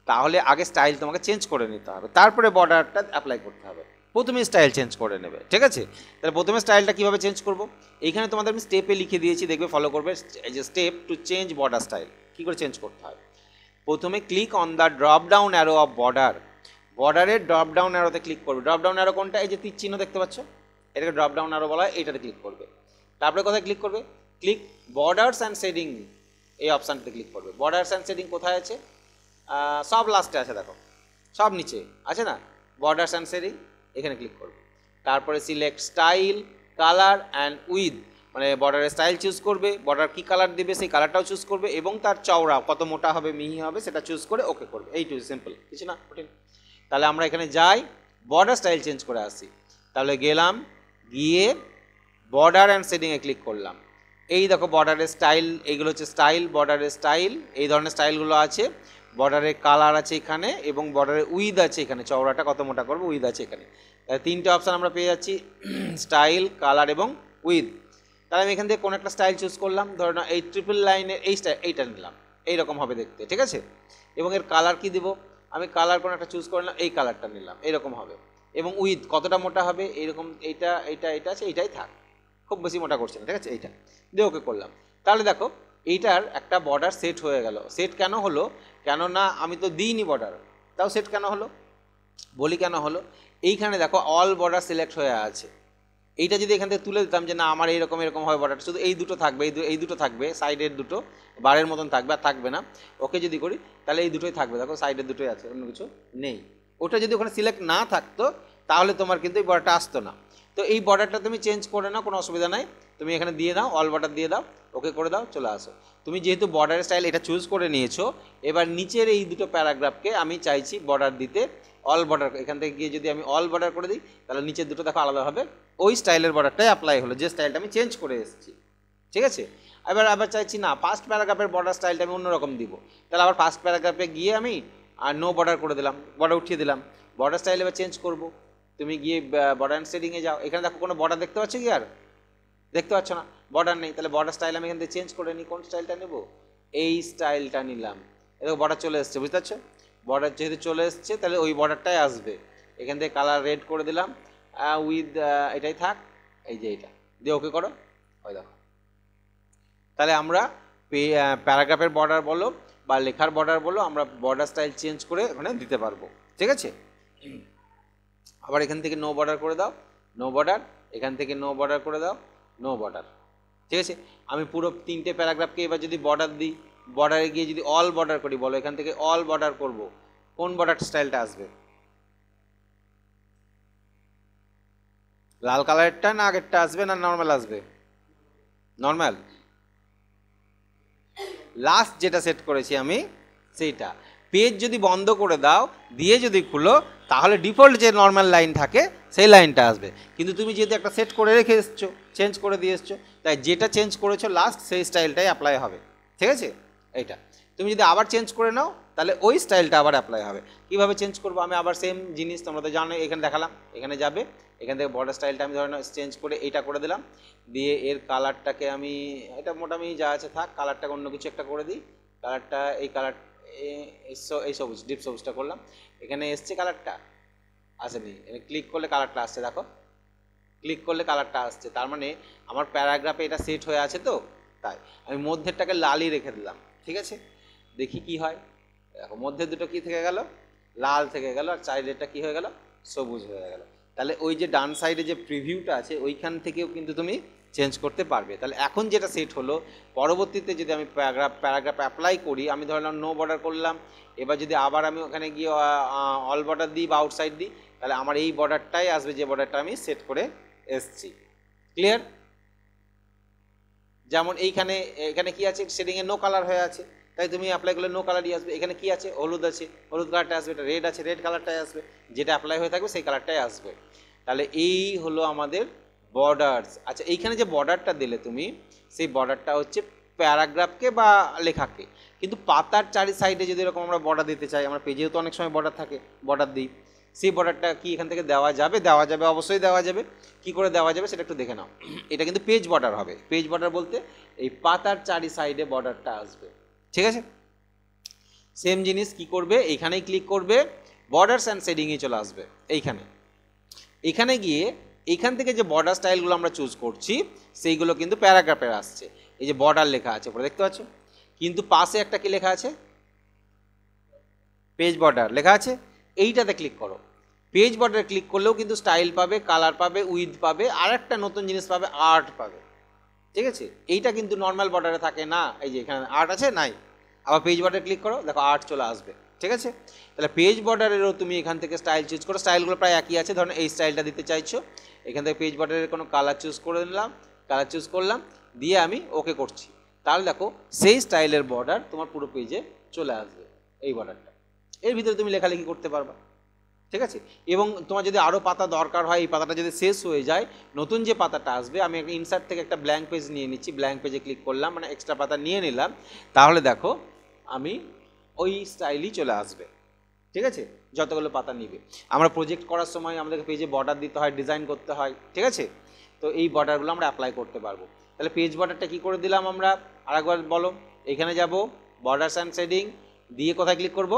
তাহলে আগে স্টাইল তোমাকে চেঞ্জ করে নিতে হবে, তারপরে বর্ডারটা অ্যাপ্লাই করতে হবে। প্রথমে স্টাইল চেঞ্জ করে নেবে। ঠিক আছে, তাহলে প্রথমে স্টাইলটা কীভাবে চেঞ্জ করব, এইখানে তোমাদের আমি স্টেপে লিখে দিয়েছি, দেখবে ফলো করবে। এই যে step to change border style, কী করে চেঞ্জ করতে হয়। প্রথমে click on the drop down arrow of border, বর্ডারের ড্রপ ডাউন অ্যারোতে ক্লিক করবে। ড্রপ ডাউন অ্যারো কোনটা? এই যে তীর চিহ্ন দেখতে পাচ্ছ, এটাকে ড্রপ ডাউন অ্যারো বলা হয়, এইটাতে ক্লিক করবে। তারপরে কোথায় ক্লিক করবে? ক্লিক বর্ডার্স অ্যান্ড শেডিং, এই অপশানটাতে ক্লিক করবে। বর্ডার্স অ্যান্ড শেডিং কোথায় আছে? সব লাস্টে আছে, দেখো সব নিচে আছে না, বর্ডার্স অ্যান্ড শেডিং, এখানে ক্লিক করবে। তারপরে select style, colour and with, মানে বর্ডারের স্টাইল চুজ করবে, বর্ডার কী কালার দেবে সেই কালারটাও চুজ করবে, এবং তার চওড়া কত মোটা হবে মিহি হবে সেটা চুজ করে ওকে করবে। এইটুকু সিম্পল, কিছু না কঠিন। তাহলে আমরা এখানে যাই, বর্ডার স্টাইল চেঞ্জ করে আসি। তাহলে গেলাম, গিয়ে বর্ডার অ্যান্ড শেডিংয়ে ক্লিক করলাম। এই দেখো বর্ডারের স্টাইল, এইগুলো হচ্ছে স্টাইল, বর্ডারের স্টাইল, এই ধরনের স্টাইলগুলো আছে। বর্ডারের কালার আছে এখানে, এবং বর্ডারের উইথ আছে এখানে, চওড়াটা কত মোটা করবো উইথ আছে এখানে। তাহলে 3টে অপশান আমরা পেয়ে যাচ্ছি, স্টাইল, কালার এবং উইথ। তাহলে আমি এখান থেকে কোনো একটা স্টাইল চুজ করলাম, ধরো না এই ট্রিপল লাইনের এই স্টাইল, এইটা নিলাম, এইরকম হবে দেখতে। ঠিক আছে, এবং এর কালার কি দেবো, আমি কালার কোনো একটা চুজ করলাম, এই কালারটা নিলাম, এইরকম হবে। এবং উইথ কতটা মোটা হবে, এইরকম, এইটা এইটা এটা আছে, এইটাই থাক, খুব বেশি মোটা করছে না। ঠিক আছে, এইটা দিয়ে ওকে করলাম। তাহলে দেখো এইটার একটা বর্ডার সেট হয়ে গেল। সেট কেন হলো? কেননা আমি তো দিইনি বর্ডার, তাও সেট কেন হলো বলি, কেন হলো, এইখানে দেখো অল বর্ডার সিলেক্ট হয়ে আছে। এইটা যদি এখান থেকে তুলে দিতাম যে না আমার এইরকম এরকম হয় বর্ডার, শুধু এই দুটো থাকবে, এই দুটো থাকবে, সাইডের দুটো বারের মতন থাকবে, আর থাকবে না। ওকে যদি করি তাহলে এই দুটোই থাকবে, দেখো সাইডের দুটোই আছে, অন্য কিছু নেই। ওটা যদি ওখানে সিলেক্ট না থাকতো তাহলে তোমার কিন্তু এই বর্ডারটা আসতো না। তো এই বর্ডারটা তুমি চেঞ্জ করে নাও, কোনো অসুবিধা নাই। তুমি এখানে দিয়ে দাও, অল বর্ডার দিয়ে দাও, ওকে করে দাও, চলে আসো। তুমি যেহেতু বর্ডারের স্টাইল এটা চুজ করে নিয়েছো, এবার নিচের এই দুটো প্যারাগ্রাফকে আমি চাইছি বর্ডার দিতে, অল বর্ডার। এখান থেকে গিয়ে যদি আমি অল বর্ডার করে দিই তাহলে নিচের দুটো দেখো আলাদা হবে, ওই স্টাইলের বর্ডারটাই অ্যাপ্লাই হলো, যে স্টাইলটা আমি চেঞ্জ করে এসেছি। ঠিক আছে, আবার চাইছি না ফার্স্ট প্যারাগ্রাফের বর্ডার স্টাইলটা আমি অন্যরকম দিব, তাহলে আবার ফার্স্ট প্যারাগ্রাফে গিয়ে আমি আর নো বর্ডার করে দিলাম, বর্ডার উঠিয়ে দিলাম। বর্ডার স্টাইল এবার চেঞ্জ করবো, তুমি গিয়ে বর্ডার অ্যান্ড শেডিংয়ে যাও। এখানে দেখো কোনো বর্ডার দেখতে পাচ্ছ কি? আর দেখতে পাচ্ছ না, বর্ডার নেই। তাহলে বর্ডার স্টাইল আমি এখান থেকে চেঞ্জ করে নিই। কোন স্টাইলটা নেব? এই স্টাইলটা নিলাম। দেখো বর্ডার চলে এসছে, বুঝতে পারছো? বর্ডার যেহেতু চলে এসছে তাহলে ওই বর্ডারটাই আসবে। এখান থেকে কালার রেড করে দিলাম, উইথ এটাই থাক, এই যে এইটা দিয়ে ওকে করো, ওই দেখো। তাহলে আমরা প্যারাগ্রাফের বর্ডার বলো বা লেখার বর্ডার বলো, আমরা বর্ডার স্টাইল চেঞ্জ করে ওখানে দিতে পারবো। ঠিক আছে, আবার এখান থেকে নো বর্ডার করে দাও, নো বর্ডার, এখান থেকে নো বর্ডার করে দাও, নো বর্ডার। ঠিক আছে, আমি পুরো 3টে প্যারাগ্রাফকে এবার যদি বর্ডার দিই, বর্ডারে গিয়ে যদি অল বর্ডার করি, বলো এখান থেকে অল বর্ডার করব, কোন বর্ডার স্টাইলটা আসবে? লাল কালারেরটা না আগেরটা আসবে, না নর্মাল আসবে? নর্মাল, লাস্ট যেটা সেট করেছি আমি সেইটা। পেজ যদি বন্ধ করে দাও, দিয়ে যদি খুলো, তাহলে ডিফল্ট যে নর্মাল লাইন থাকে সেই লাইনটা আসবে। কিন্তু তুমি যেহেতু একটা সেট করে রেখে এসছো, চেঞ্জ করে দিয়ে এসছো, তাই যেটা চেঞ্জ করেছো লাস্ট সেই স্টাইলটাই অ্যাপ্লাই হবে। ঠিক আছে, এইটা তুমি যদি আবার চেঞ্জ করে নাও তাহলে ওই স্টাইলটা আবার অ্যাপ্লাই হবে। কীভাবে চেঞ্জ করবো, আমি আবার সেম জিনিস তোমরা তো জানো, এখানে দেখালাম, এখানে যাবে, এখান থেকে বর্ডার স্টাইলটা আমি ধরেন চেঞ্জ করে এইটা করে দিলাম, দিয়ে এর কালারটাকে আমি এটা মোটামুটি যা আছে থাক, কালারটাকে অন্য কিছু একটা করে দিই, কালারটা এই কালার এই সবুজ ডিপ সবুজটা করলাম, এখানে এসছে কালারটা আসেনি, ক্লিক করলে কালারটা আসছে, দেখো ক্লিক করলে কালারটা আসছে, তার মানে আমার প্যারাগ্রাফে এটা সেট হয়ে আছে। তো তাই আমি মধ্যেরটাকে লালই রেখে দিলাম, ঠিক আছে, দেখি কি হয়। দেখো মধ্যে দুটো কি থেকে গেল, লাল থেকে গেল, আর সাইডেরটা কি হয়ে গেল, সবুজ হয়ে গেল। তাহলে ওই যে ডান সাইডে যে প্রিভিউটা আছে ওইখান থেকেও কিন্তু তুমি চেঞ্জ করতে পারবে। তাহলে এখন যেটা সেট হলো, পরবর্তীতে যদি আমি প্যারাগ্রাফ অ্যাপ্লাই করি, আমি ধরলাম নো বর্ডার করলাম, এবার যদি আবার আমি ওখানে গিয়ে অল বর্ডার দিই বা আউটসাইড দিই, তাহলে আমার এই বর্ডারটাই আসবে, যে বর্ডারটা আমি সেট করে এসছি। ক্লিয়ার? যেমন এইখানে এখানে কি আছে, শেডিংয়ে নো কালার হয়ে আছে, তাই তুমি অ্যাপ্লাই করলে নো কালারই আসবে। এখানে কি আছে, হলুদ আছে, হলুদ কালারটা আসবে, এটা রেড আছে, রেড কালারটাই আসবে, যেটা অ্যাপ্লাই হয়ে থাকবে সেই কালারটাই আসবে। তাহলে এই হলো আমাদের বর্ডার্স। আচ্ছা, এইখানে যে বর্ডারটা দিলে তুমি, সেই বর্ডারটা হচ্ছে প্যারাগ্রাফকে বা লেখাকে, কিন্তু পাতার চারি সাইডে যদি এরকম আমরা বর্ডার দিতে চাই, আমরা পেজেও তো অনেক সময় বর্ডার থাকে, বর্ডার দিই, সেই বর্ডারটা কি এখান থেকে দেওয়া যাবে? দেওয়া যাবে, অবশ্যই দেওয়া যাবে। কি করে দেওয়া যাবে সেটা একটু দেখে নাও। এটা কিন্তু পেজ বর্ডার হবে। পেজ বর্ডার বলতে এই পাতার চারি সাইডে বর্ডারটা আসবে, ঠিক আছে। সেম জিনিস কি করবে, এইখানেই ক্লিক করবে, বর্ডার্স অ্যান্ড শেডিংয়ে চলে আসবে এইখানে। এখানে গিয়ে এইখান থেকে যে বর্ডার স্টাইলগুলো আমরা চুজ করছি সেইগুলো কিন্তু প্যারাগ্রাফের আসছে। এই যে বর্ডার লেখা আছে উপরে দেখতে পাচ্ছ, কিন্তু পাশে একটা কি লেখা আছে, পেজ বর্ডার লেখা আছে, এইটাতে ক্লিক করো। পেজ বর্ডারে ক্লিক করলেও কিন্তু স্টাইল পাবে, কালার পাবে, উইথ পাবে, আর একটা নতুন জিনিস পাবে, আর্ট পাবে, ঠিক আছে। এইটা কিন্তু নর্মাল বর্ডারে থাকে না, এই যে এখানে আর্ট আছে নাই, আবার পেজ বর্ডারে ক্লিক করো, দেখো আর্ট চলে আসবে, ঠিক আছে। তাহলে পেজ বর্ডারেরও তুমি এখান থেকে স্টাইল চুজ করো, স্টাইলগুলো প্রায় একই আছে। ধরুন এই স্টাইলটা দিতে চাইছো, এখান থেকে পেজ বর্ডারের কোনো কালার চুজ করে নিলাম, কালার চুজ করলাম, দিয়ে আমি ওকে করছি, তাহলে দেখো সেই স্টাইলের বর্ডার তোমার পুরো পেজে চলে আসবে, এই বর্ডারটা। এর ভিতরে তুমি লেখালেখি করতে পারবা, ঠিক আছে। এবং তোমার যদি আরও পাতা দরকার হয়, এই পাতাটা যদি শেষ হয়ে যায়, নতুন যে পাতাটা আসবে, আমি একটা ইনসার্ট থেকে একটা ব্ল্যাঙ্ক পেজ নিয়ে নিচ্ছি, ব্ল্যাঙ্ক পেজে ক্লিক করলাম, মানে এক্সট্রা পাতা নিয়ে নিলাম, তাহলে দেখো আমি ওই স্টাইলই চলে আসবে, ঠিক আছে। যতগুলো পাতা নিবে, আমরা প্রজেক্ট করার সময় আমাদেরকে পেজে বর্ডার দিতে হয়, ডিজাইন করতে হয়, ঠিক আছে। তো এই বর্ডারগুলো আমরা অ্যাপ্লাই করতে পারবো। তাহলে পেজ বর্ডারটা কী করে দিলাম আমরা, আরেকবার বলো। এখানে যাব, বর্ডার্স অ্যান্ড শেডিং দিয়ে কোথায় ক্লিক করব,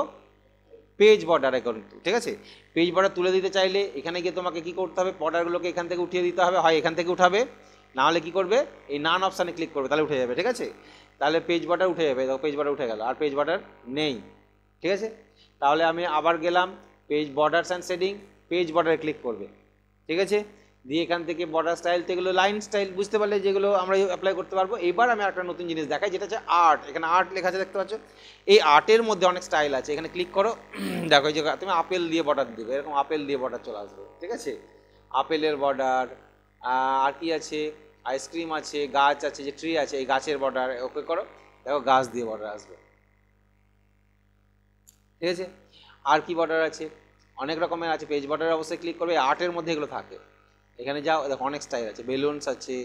পেজ বর্ডারে কিন্তু, ঠিক আছে। পেজ বর্ডার তুলে দিতে চাইলে এখানে গিয়ে তোমাকে কি করতে হবে, বর্ডারগুলোকে এখান থেকে উঠিয়ে দিতে হবে, হয় এখান থেকে উঠাবে, না হলে কী করবে, এই নান অপশানে ক্লিক করবে, তাহলে উঠে যাবে, ঠিক আছে। তাহলে পেজ বর্ডার উঠে যাবে, দেখো পেজ বর্ডার উঠে গেল, আর পেজ বর্ডার নেই, ঠিক আছে। তাহলে আমি আবার গেলাম page borders and shading, page বর্ডারে ক্লিক করবে, ঠিক আছে। দিয়ে এখান থেকে বর্ডার স্টাইল তো এগুলো লাইন স্টাইল বুঝতে পারলে, যেগুলো আমরা অ্যাপ্লাই করতে পারবো। এবার আমি একটা নতুন জিনিস দেখাই, যেটা হচ্ছে আর্ট। এখানে আর্ট লেখা আছে দেখতে পাচ্ছ, এই আর্টের মধ্যে অনেক স্টাইল আছে, এখানে ক্লিক করো, দেখো এই যে তুমি আপেল দিয়ে বর্ডার দিবে, এরকম আপেল দিয়ে বর্ডার চলে আসবে, ঠিক আছে। আপেলের বর্ডার, আর কি আছে, আইসক্রিম আছে, গাছ আছে, যে ট্রি আছে, এই গাছের বর্ডার ওকে করো, দেখো গাছ দিয়ে বর্ডার আসবে, ঠিক আছে। আর কি বর্ডার আছে, অনেক রকমের আছে। পেজ বর্ডার অবশ্যই ক্লিক করবে, আর্টের মধ্যে এগুলো থাকে, এখানে যাও, দেখো অনেক স্টাইল আছে, বেলুনস আছে,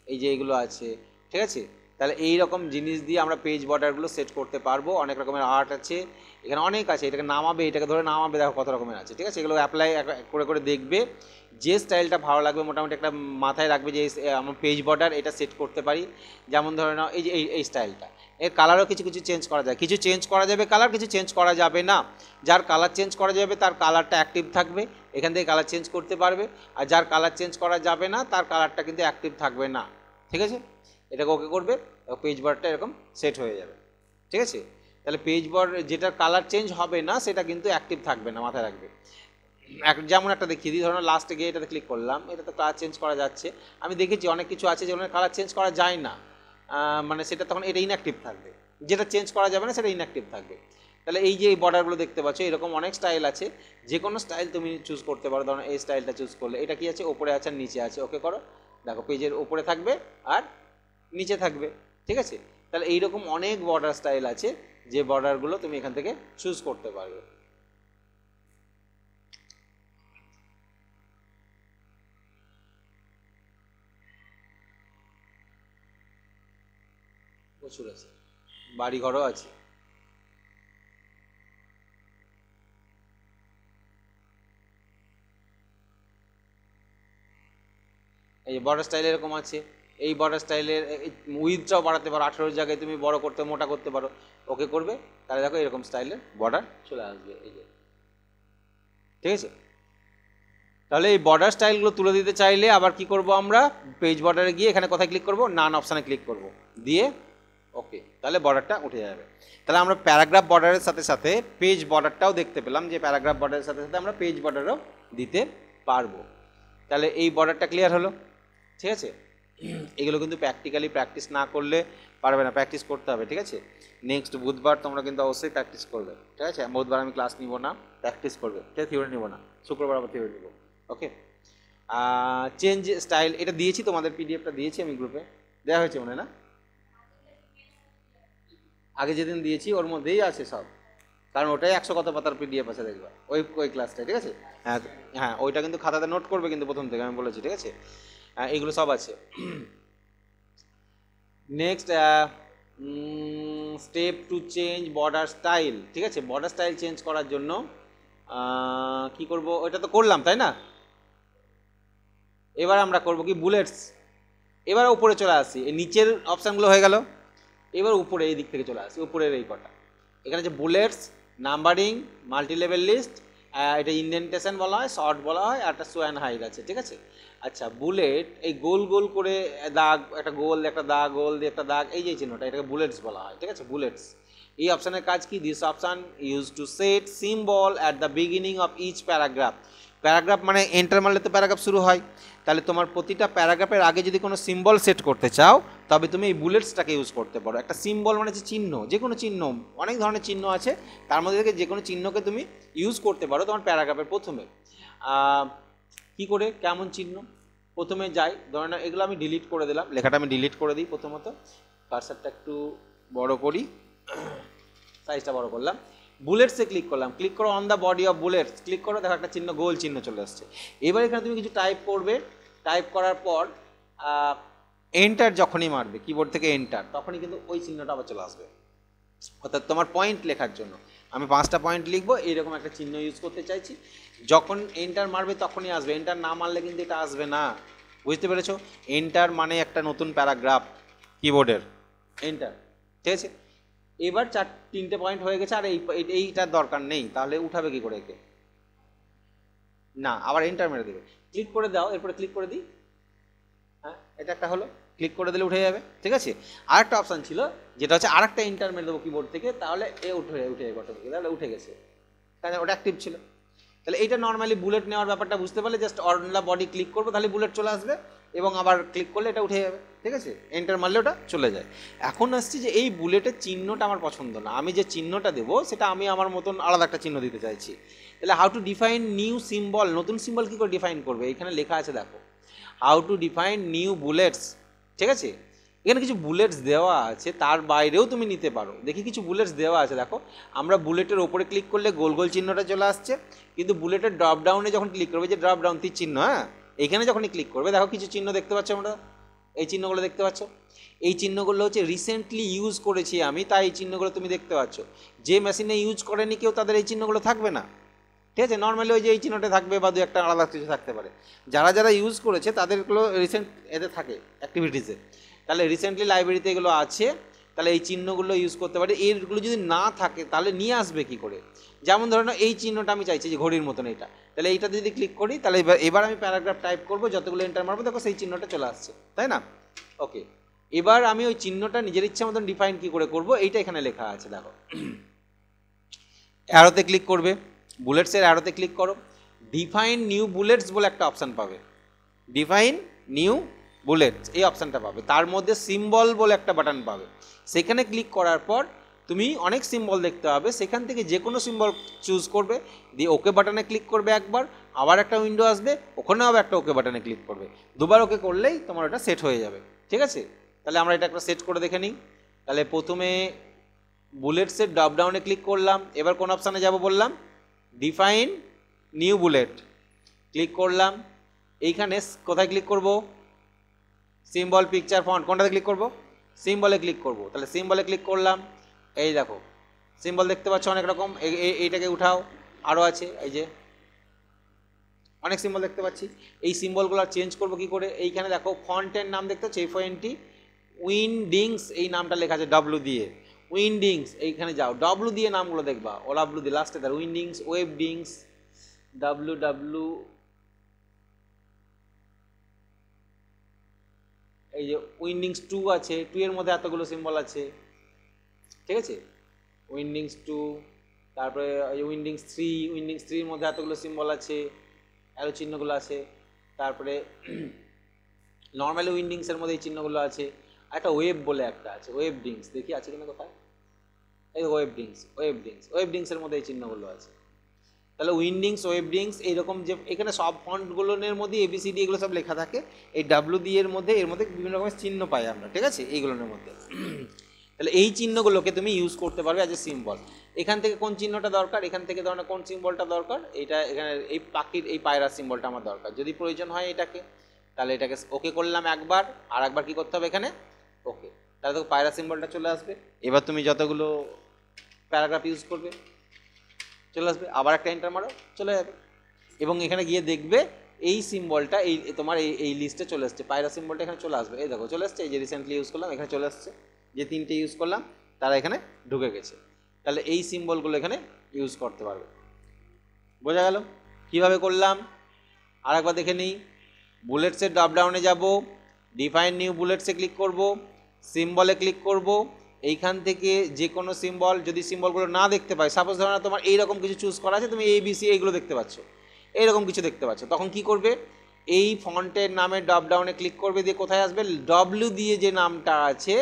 এই যে এগুলো আছে, ঠিক আছে। তাহলে এই রকম জিনিস দিয়ে আমরা পেজ বর্ডারগুলো সেট করতে পারবো। অনেক রকমের আর্ট আছে, এখানে অনেক আছে, এটাকে নামাবে, এটাকে ধরে নামাবে, দেখো কত রকমের আছে, ঠিক আছে। এগুলো অ্যাপ্লাই করে করে দেখবে, যে স্টাইলটা ভালো লাগবে মোটামুটি একটা মাথায় রাখবে, যে আমার পেজ বর্ডার এটা সেট করতে পারি। যেমন ধরে নাও এই যে এই স্টাইলটা, এর কালারও কিছু কিছু চেঞ্জ করা যায়, কিছু চেঞ্জ করা যাবে কালার, কিছু চেঞ্জ করা যাবে না। যার কালার চেঞ্জ করা যাবে তার কালারটা অ্যাক্টিভ থাকবে, এখান থেকে কালার চেঞ্জ করতে পারবে। আর যার কালার চেঞ্জ করা যাবে না তার কালারটা কিন্তু অ্যাক্টিভ থাকবে না, ঠিক আছে। এটাকে ওকে করবে, পেজ বর্ডারটা এরকম সেট হয়ে যাবে, ঠিক আছে। তাহলে পেজ বর্ডার যেটার কালার চেঞ্জ হবে না সেটা কিন্তু অ্যাক্টিভ থাকবে না, মাথায় রাখবে। যেমন একটা দেখিয়ে দিই, ধরুন লাস্টে গিয়ে এটাতে ক্লিক করলাম, এটা তো কালার চেঞ্জ করা যাচ্ছে। আমি দেখেছি অনেক কিছু আছে যেগুলো কালার চেঞ্জ করা যায় না, মানে সেটা তখন এটা ইনঅ্যাক্টিভ থাকবে, যেটা চেঞ্জ করা যাবে না সেটা ইনঅ্যাক্টিভ থাকবে। তাহলে এই যে এই বর্ডারগুলো দেখতে পাচ্ছ, এরকম অনেক স্টাইল আছে, যে কোনো স্টাইল তুমি চুজ করতে পারো। ধরুন এই স্টাইলটা চুজ করলে, এটা কি আছে, ওপরে আছে আর নিচে আছে, ওকে করো, দেখো পেজের ওপরে থাকবে আর নিচে থাকবে, ঠিক আছে। তাহলে এইরকম অনেক বর্ডার স্টাইল আছে, যে বর্ডারগুলো তুমি এখান থেকে চুজ করতে পারবে। প্রচুর আছে, বাড়ি ঘরও আছে। এই বর্ডার স্টাইল এরকম আছে, এই বর্ডার স্টাইলের উইথটাও বাড়াতে পারো, 18 জায়গায় তুমি বড় করতে মোটা করতে পারো, ওকে করবে তাহলে দেখো এরকম স্টাইলের বর্ডার চলে আসবে, এই যে ঠিক আছে। তাহলে এই বর্ডার স্টাইলগুলো তুলে দিতে চাইলে আবার কি করব আমরা, পেজ বর্ডারে গিয়ে এখানে কোথায় ক্লিক করব, নান অপশানে ক্লিক করব, দিয়ে ওকে, তাহলে বর্ডারটা উঠে যাবে। তাহলে আমরা প্যারাগ্রাফ বর্ডারের সাথে সাথে পেজ বর্ডারটাও দেখতে পেলাম, যে প্যারাগ্রাফ বর্ডারের সাথে সাথে আমরা পেজ বর্ডারও দিতে পারবো। তাহলে এই বর্ডারটা ক্লিয়ার হলো, ঠিক আছে। এগুলো কিন্তু প্র্যাকটিক্যালি প্র্যাকটিস না করলে পারবে না, প্র্যাকটিস করতে হবে, ঠিক আছে। নেক্সট বুধবার তোমরা কিন্তু অবশ্যই প্র্যাকটিস করবে, ঠিক আছে। বুধবার আমি ক্লাস নিব না, প্র্যাকটিস করবে, ঠিক আছে, থিওরি নিব না, শুক্রবার আবার থিওরি নিব, ওকে। চেঞ্জ স্টাইল এটা দিয়েছি, তোমাদের পিডিএফটা দিয়েছি আমি গ্রুপে, দেওয়া হয়েছে মনে হয় না, আগে যেদিন দিয়েছি ওর মধ্যেই আছে সব, কারণ ওটাই 100 কত পাতার পিডিএফ আছে দেখবা, ওই ক্লাসটা, ঠিক আছে। হ্যাঁ হ্যাঁ, ওইটা কিন্তু খাতাতে নোট করবে কিন্তু প্রথম থেকে, আমি বলেছি, ঠিক আছে। এগুলো সব আছে। Next step to change border style, ঠিক আছে। বর্ডার স্টাইল চেঞ্জ করার জন্য কি করব, ওইটা তো করলাম তাই না। এবার আমরা করব কি, বুলেটস। এবার উপরে চলে আসি, এই নিচের অপশানগুলো হয়ে গেল, এবার উপরে এই দিক থেকে চলে আসি, উপরের এই কটা, এখানে যে bullets, numbering, multi level list, এটা ইন্ডেন্টেশন বলা হয়, শর্ট বলা হয়, আর একটা শো অ্যান্ড হাইড আছে, ঠিক আছে। আচ্ছা, বুলেট এই গোল গোল করে দাগ, একটা গোল একটা দাগ, গোল দিয়ে একটা দাগ, এই যে চিহ্নটা, এটাকে বুলেটস বলা হয়, ঠিক আছে, বুলেটস। এই অপশানের কাজ কি, this option use to set symbol at the beginning of each paragraph. Paragraph মানে এন্টার মারলে তো প্যারাগ্রাফ শুরু হয়, তাহলে তোমার প্রতিটা প্যারাগ্রাফের আগে যদি কোনো সিম্বল সেট করতে চাও তবে তুমি এই বুলেটসটাকে ইউজ করতে পারো। একটা সিম্বল মানে যে চিহ্ন, যে কোনো চিহ্ন, অনেক ধরনের চিহ্ন আছে, তার মধ্যে থেকে যে কোনো চিহ্নকে তুমি ইউজ করতে পারো তোমার প্যারাগ্রাফের প্রথমে। কি করে, কেমন চিহ্ন, প্রথমে যাই, ধরে নাও এগুলো আমি ডিলিট করে দিলাম, লেখাটা আমি ডিলিট করে দিই প্রথমত, কার্সারটা একটু বড় করি, সাইজটা বড় করলাম, বুলেটসে ক্লিক করলাম, ক্লিক করো on the body of bullets, click করো, দেখো একটা চিহ্ন, গোল চিহ্ন চলে আসছে। এবার এখানে তুমি কিছু টাইপ করবে, টাইপ করার পর এন্টার যখনই মারবে কিবোর্ড থেকে এন্টার, তখনই কিন্তু ওই চিহ্নটা আবার চলে আসবে, অর্থাৎ তোমার পয়েন্ট লেখার জন্য আমি 5টা পয়েন্ট লিখবো, এইরকম একটা চিহ্ন ইউজ করতে চাইছি, যখন এন্টার মারবে তখনই আসবে, এন্টার না মারলে কিন্তু এটা আসবে না, বুঝতে পেরেছো। এন্টার মানে একটা নতুন প্যারাগ্রাফ কিবোর্ডের, এন্টার, ঠিক আছে। এবার 3টে পয়েন্ট হয়ে গেছে, আর এইটার দরকার নেই, তাহলে উঠাবে কি করে একে, না, আবার এন্টার মেরে দেবে, ক্লিক করে দাও, এরপরে ক্লিক করে দিই, হ্যাঁ এটা একটা হলো, ক্লিক করে দিলে উঠে যাবে, ঠিক আছে। আরেকটা অপশান ছিল যেটা হচ্ছে আরেকটা এন্টার মেরে দেবো কিবোর্ড থেকে, তাহলে এ উঠে যাবে অটোমেটিক, তাহলে উঠে গেছে, কারণ ওটা অ্যাক্টিভ ছিল। তাহলে এইটা নর্মালি বুলেট নেওয়ার ব্যাপারটা বুঝতে পারলে, just on the body click করবো, তাহলে বুলেট চলে আসবে, এবং আবার ক্লিক করলে এটা উঠে যাবে, ঠিক আছে, এন্টার মারলে ওটা চলে যায়। এখন আসছি যে এই বুলেটের চিহ্নটা আমার পছন্দ না, আমি যে চিহ্নটা দেবো সেটা আমি আমার মতন আলাদা একটা চিহ্ন দিতে চাইছি। তাহলে how to define new symbol, নতুন সিম্বল কী করে ডিফাইন করবে, এখানে লেখা আছে দেখো, how to define new bullets, ঠিক আছে। এখানে কিছু বুলেটস দেওয়া আছে, তার বাইরেও তুমি নিতে পারো, দেখি কিছু বুলেটস দেওয়া আছে, দেখো আমরা বুলেটের ওপরে ক্লিক করলে গোল গোল চিহ্নটা চলে আসছে, কিন্তু বুলেটের ড্রপ ডাউনে যখন ক্লিক করবে, যে ড্রপ ডাউন তীর চিহ্ন, হ্যাঁ এইখানে যখনই ক্লিক করবে দেখো কিছু চিহ্ন দেখতে পাচ্ছ, আমরা এই চিহ্নগুলো দেখতে পাচ্ছ, এই চিহ্নগুলো হচ্ছে রিসেন্টলি ইউজ করেছি আমি, তাই এই চিহ্নগুলো তুমি দেখতে পাচ্ছ। যে মেশিনে ইউজ করেনি কেউ, তাদের এই চিহ্নগুলো থাকবে না, ঠিক আছে। নর্মালি ওই যে এই চিহ্নটা থাকবে, বা দু একটা আলাদা কিছু থাকতে পারে, যারা যারা ইউজ করেছে তাদেরগুলো রিসেন্ট এতে থাকে অ্যাক্টিভিটিসে, তাহলে রিসেন্টলি লাইব্রেরিতে এগুলো আছে, তাহলে এই চিহ্নগুলো ইউজ করতে পারে। এইগুলো যদি না থাকে তাহলে নিয়ে আসবে কি করে, যেমন ধরো এই চিহ্নটা আমি চাইছি যে ঘড়ির মতন এইটা, তাহলে এইটাতে যদি ক্লিক করি, তাহলে এবার আমি প্যারাগ্রাফ টাইপ করবো, যতগুলো এন্টার মারবো দেখো সেই চিহ্নটা চলে আসছে, তাই না। ওকে, এবার আমি ওই চিহ্নটা নিজের ইচ্ছা মতন ডিফাইন কী করে করবো, এইটা এখানে লেখা আছে দেখো, অ্যারোতে ক্লিক করবে, বুলেটসের অ্যারোতে ক্লিক করো, ডিফাইন নিউ বুলেটস বলে একটা অপশান পাবে, ডিফাইন নিউ বুলেটস এই অপশানটা পাবে, তার মধ্যে সিম্বল বলে একটা বাটন পাবে, সেখানে ক্লিক করার পর তুমি অনেক সিম্বল দেখতে পাবে, সেখান থেকে যে কোনো সিম্বল চুজ করবে, দিয়ে ওকে বাটনে ক্লিক করবে একবার, আবার একটা উইন্ডো আসবে, ওখানেও আবার একটা ওকে বাটনে ক্লিক করবে, দুবার ওকে করলেই তোমার ওটা সেট হয়ে যাবে, ঠিক আছে। তাহলে আমরা এটা একটা সেট করে দেখে নিই। তাহলে প্রথমে বুলেটসের ড্রপ ডাউনে ক্লিক করলাম, এবার কোন অপশানে যাব বললাম, ডিফাইন নিউ বুলেট, ক্লিক করলাম, এইখানে কোথায় ক্লিক করব, সিম্বল পিকচার ফন্ট, কোনটাতে ক্লিক করব, সিম্বলে ক্লিক করব, তাহলে সিম্বলে ক্লিক করলাম, এই দেখো সিম্বল দেখতে পাচ্ছ অনেক রকম, এইটাকে উঠাও, আরও আছে, এই যে অনেক সিম্বল দেখতে পাচ্ছি। এই সিম্বলগুলো চেঞ্জ করবো কী করে? এইখানে দেখো ফন্টের নাম দেখতে হচ্ছে FONT, উইন্ডিংস এই নামটা লেখা আছে W দিয়ে, উইন্ডিংস এইখানে যাও, W দিয়ে নামগুলো দেখবা, OW দিয়ে লাস্টে তার উইন্ডিংস, ওয়েবডিংস, WW, এই যে উইন্ডিংস 2 আছে, 2 এর মধ্যে এতগুলো সিম্বল আছে, ঠিক আছে, উইন্ডিংস 2, তারপরে উইন্ডিংস 3, উইন্ডিংস 3 এর মধ্যে এতগুলো সিম্বল আছে, অ্যারো চিহ্নগুলো আছে, তারপরে নর্মালি উইন্ডিংসের মধ্যে এই চিহ্নগুলো আছে, একটা ওয়েব বলে একটা আছে, ওয়েবডিংস, দেখি আছে কিনা কোথায়, এই ওয়েবডিংস, ওয়েবডিংসের মধ্যে এই চিহ্নগুলো আছে। তাহলে উইন্ডিংস, ওয়েবডিংস এইরকম যে এখানে সব ফন্টগুলোর মধ্যে ABCD এগুলো সব লেখা থাকে, এই WD এর মধ্যে বিভিন্ন রকমের চিহ্ন পাই আমরা, ঠিক আছে, এইগুলোর মধ্যে। তাহলে এই চিহ্নগুলোকে তুমি ইউজ করতে পারবে অ্যাজ এ সিম্বল। এখান থেকে কোন চিহ্নটা দরকার, এখান থেকে ধরনের কোন সিম্বলটা দরকার, এইটা এখানে এই পাখির এই পায়রা সিম্বলটা আমার দরকার, যদি প্রয়োজন হয় এটাকে, তাহলে এটাকে ওকে করলাম একবার, আর একবার কী করতে হবে এখানে ওকে, তাহলে তো পায়রা সিম্বলটা চলে আসবে। এবার তুমি যতগুলো প্যারাগ্রাফ ইউজ করবে চলে আসবে, আবার একটা এন্টার মারো চলে যাবে, এবং এখানে গিয়ে দেখবে এই সিম্বলটা এই তোমার এই লিস্টে চলে আসছে, পায়রা সিম্বলটা এখানে চলে আসবে, এই দেখো চলে আসছে, এই যে রিসেন্টলি ইউজ করলাম এখানে চলে আসছে, যে 3টে ইউজ করলাম তারা এখানে ঢুকে গেছে। তাহলে এই সিম্বলগুলো এখানে ইউজ করতে পারবে। বোঝা গেল কীভাবে করলাম? আর একবার দেখে নিই। বুলেটসের ড্রপডাউনে যাব, ডিফাইন নিউ বুলেটসে ক্লিক করব, সিম্বলে ক্লিক করব, এইখান থেকে যে কোনো সিম্বল, যদি সিম্বলগুলো না দেখতে পাই, সাপোজ ধরো না তোমার এইরকম কিছু চুজ করা আছে, তুমি ABC এইগুলো দেখতে পাচ্ছ, এইরকম কিছু দেখতে পাচ্ছ, তখন কি করবে? এই ফন্টের নামের ড্রপডাউনে ক্লিক করবে, দিয়ে কোথায় আসবে? W দিয়ে যে নামটা আছে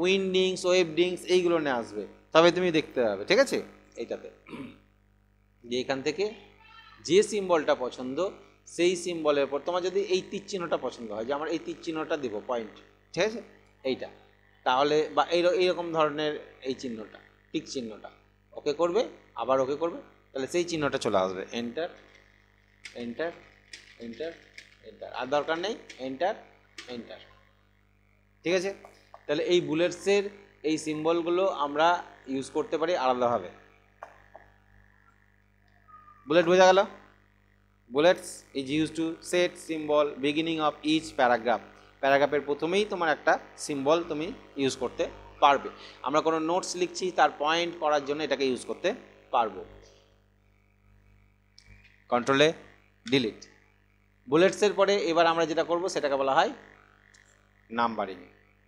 উইন্ডিংস, ওয়েবডিংস এইগুলো নিয়ে আসবে, তবে তুমি দেখতে পাবে, ঠিক আছে। এইটাতে যে এখান থেকে যে সিম্বলটা পছন্দ সেই সিম্বলের পর তোমার যদি এই তীর চিহ্নটা পছন্দ হয়, যে আমার এই তীর চিহ্নটা দেবো পয়েন্ট, ঠিক আছে, এইটা, তাহলে বা এইরকম ধরনের এই চিহ্নটা, টিক চিহ্নটা ওকে করবে, আবার ওকে করবে, তাহলে সেই চিহ্নটা চলে আসবে, এন্টার এন্টার এন্টার এন্টার, আর দরকার নেই, এন্টার এন্টার, ঠিক আছে। তাহলে এই বুলেটসের এই সিম্বলগুলো আমরা ইউজ করতে পারি আলাদাভাবে। বুলেট বোঝা গেল? Bullets is use to set symbol beginning of each paragraph, প্যারাগ্রাফের প্রথমেই তোমার একটা সিম্বল তুমি ইউজ করতে পারবে। আমরা কোনো নোটস লিখছি তার পয়েন্ট করার জন্য এটাকে ইউজ করতে পারবো। কন্ট্রোলে ডিলিট। বুলেটসের পরে এবার আমরা যেটা করব সেটাকে বলা হয় নাম্বারিং,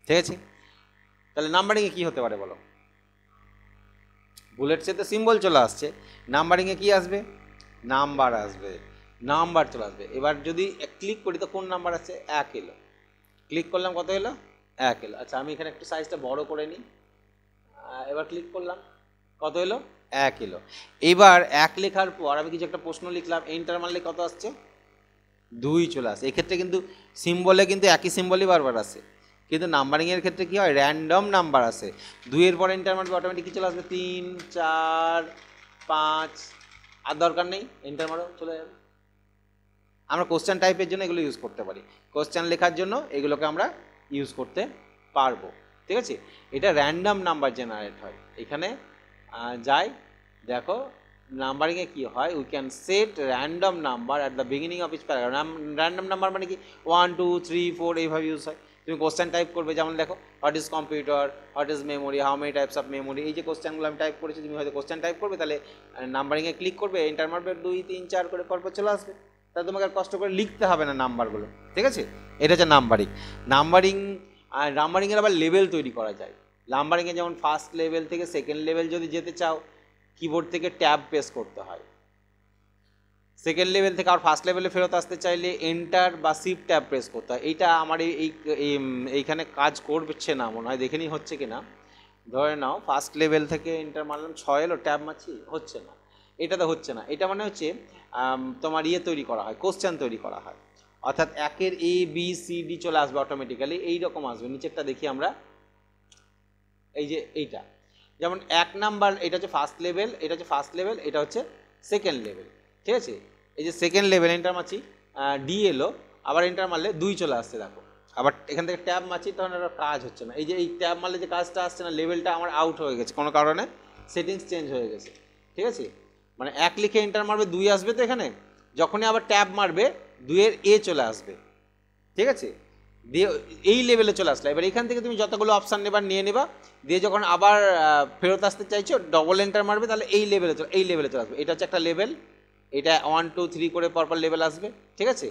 ঠিক আছে। তাহলে নাম্বারিংয়ে কী হতে পারে বলো? বুলেটসে তো সিম্বল চলে আসছে, নাম্বারিংয়ে কী আসবে? নাম্বার আসবে, নাম্বার চলে আসবে। এবার যদি ক্লিক করি তো কোন নাম্বার আছে? 1 এলো, ক্লিক করলাম কত এলো? 1 এলো। আচ্ছা আমি এখানে একটু সাইজটা বড় করে নিই, এবার ক্লিক করলাম কত এলো? 1 এলো। এবার 1 লেখার পর আমি কিছু একটা প্রশ্ন লিখলাম, এন্টার মারলে কত আসছে? 2 চলে আসে। এক্ষেত্রে কিন্তু সিম্বলে কিন্তু একই সিম্বলই বারবার আসে, কিন্তু নাম্বারিংয়ের ক্ষেত্রে কী হয়? র্যান্ডম নাম্বার আসে। 2 এর পর এন্টার মারবে অটোমেটিক কী চলে আসবে? 3, 4, 5, আর দরকার নেই, এন্টার মারো চলে যাবে। আমরা কোশ্চেন টাইপের জন্য এগুলো ইউজ করতে পারি, কোশ্চেন লেখার জন্য এগুলোকে আমরা ইউজ করতে পারবো, ঠিক আছে। এটা র্যান্ডম নাম্বার জেনারেট হয়। এখানে যাই দেখো নাম্বারিংয়ে কী হয়, we can set random number at the beginning of each paragraph. Random number মানে কি 1, 2, 3, 4 এইভাবে ইউজ হয়। তুমি কোশ্চেন টাইপ করবে, যেমন দেখো what is computer, what is memory, how many types of memory, এই যে কোশ্চেনগুলো আমি টাইপ করেছি, তুমি হয়তো কোশ্চেন টাইপ করবে, তাহলে নাম্বারিংয়ে ক্লিক করবে, এন্টার মারবে, 2, 3, 4 করে পরপর চলে আসবে, তাহলে তোমাকে আর কষ্ট করে লিখতে হবে না নাম্বারগুলো, ঠিক আছে। এটা হচ্ছে নাম্বারিং। নাম্বারিংয়ের আবার লেভেল তৈরি করা যায়। নাম্বারিংয়ে যেমন ফার্স্ট লেভেল থেকে সেকেন্ড লেভেল যদি যেতে চাও, কিবোর্ড থেকে ট্যাব প্রেস করতে হয়। সেকেন্ড লেভেল থেকে আর ফার্স্ট লেভেলে ফেরত আসতে চাইলে এন্টার বা শিফট ট্যাব প্রেস করতে হয়। এইটা আমার এইখানে কাজ করছে না মনে হয়, দেখে নিই হচ্ছে কি না। ধরে নাও ফার্স্ট লেভেল থেকে এন্টার মারলাম, 6 এলো, ট্যাব মারছি, হচ্ছে না, এটাতে হচ্ছে না। এটা মানে হচ্ছে তোমার তৈরি করা হয়, কোশ্চেন তৈরি করা হয়, অর্থাৎ 1-এর ABCD চলে আসবে অটোমেটিক্যালি, এইরকম আসবে। নিচেরটা দেখি আমরা, এই যে এইটা যেমন 1 নাম্বার, এটা হচ্ছে ফার্স্ট লেভেল, এটা হচ্ছে ফার্স্ট লেভেল, এটা হচ্ছে সেকেন্ড লেভেল, ঠিক আছে। এই যে সেকেন্ড লেভেল এন্টার মারছি, ডি এলো, আবার এন্টার মারলে 2 চলে আসছে, দেখো। আবার এখান থেকে ট্যাব মারছি, তখন আর কাজ হচ্ছে না। এই যে এই ট্যাব মারলে যে কাজটা আসছে না, লেভেলটা আমার আউট হয়ে গেছে, কোনো কারণে সেটিংস চেঞ্জ হয়ে গেছে, ঠিক আছে। মানে 1 লিখে এন্টার মারবে 2 আসবে তো এখানে, যখনই আবার ট্যাব মারবে 2-এর এ চলে আসবে, ঠিক আছে, দিয়ে এই লেভেলে চলে আসলে এবার এখান থেকে তুমি যতগুলো অপশান নেবার নিয়ে নেবা, দিয়ে যখন আবার ফেরত আসতে চাইছো ডবল এন্টার মারবে, তাহলে এই লেভেলে চলে আসবে। এটা হচ্ছে একটা লেভেল, এটা 1 2 3 করে পরপর লেভেল আসবে, ঠিক আছে।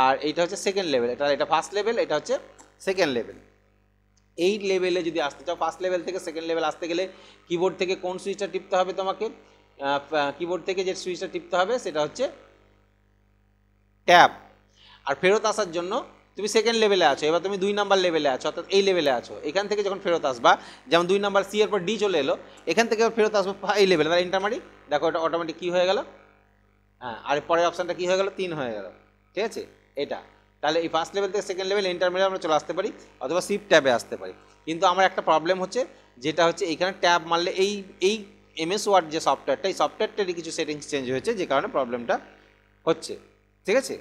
আর এইটা হচ্ছে সেকেন্ড লেভেল, এটা ফার্স্ট লেভেল, এটা হচ্ছে সেকেন্ড লেভেল। এই লেভেলে যদি আসতে চাও, ফার্স্ট লেভেল থেকে সেকেন্ড লেভেল আসতে গেলে কিবোর্ড থেকে কোন সুইচটা টিপতে হবে তোমাকে, কিবোর্ড থেকে যে সুইচটা টিপতে হবে সেটা হচ্ছে ট্যাব। আর ফেরত আসার জন্য তুমি সেকেন্ড লেভেলে আছো, এবার তুমি 2 নাম্বার লেভেলে আছো, অর্থাৎ এই লেভেলে আছো। এখান থেকে যখন ফেরত আসবা, যেমন 2 নাম্বার সি এর পর ডি চলে এলো, এখান থেকে ফেরত আসবো এই লেভেলে, তাহলে এন্টার মারি, দেখো এটা অটোমেটিক কী হয়ে গেল, হ্যাঁ, আর পরের অপশানটা কী হয়ে গেল, 3 হয়ে গেল, ঠিক আছে। এটা তাহলে এই ফার্স্ট লেভেল থেকে সেকেন্ড লেভেল এন্টার মেরে আমরা চলে আসতে পারি, অথবা শিফট ট্যাবে আসতে পারি। কিন্তু আমার একটা প্রবলেম হচ্ছে, যেটা হচ্ছে এইখানে ট্যাব মারলে এই এমএস ওয়ার্ড যে সফটওয়্যারটা, এই সফটওয়্যারটারই কিছু সেটিংস চেঞ্জ হয়েছে, যে কারণে প্রবলেমটা হচ্ছে, ঠিক আছে।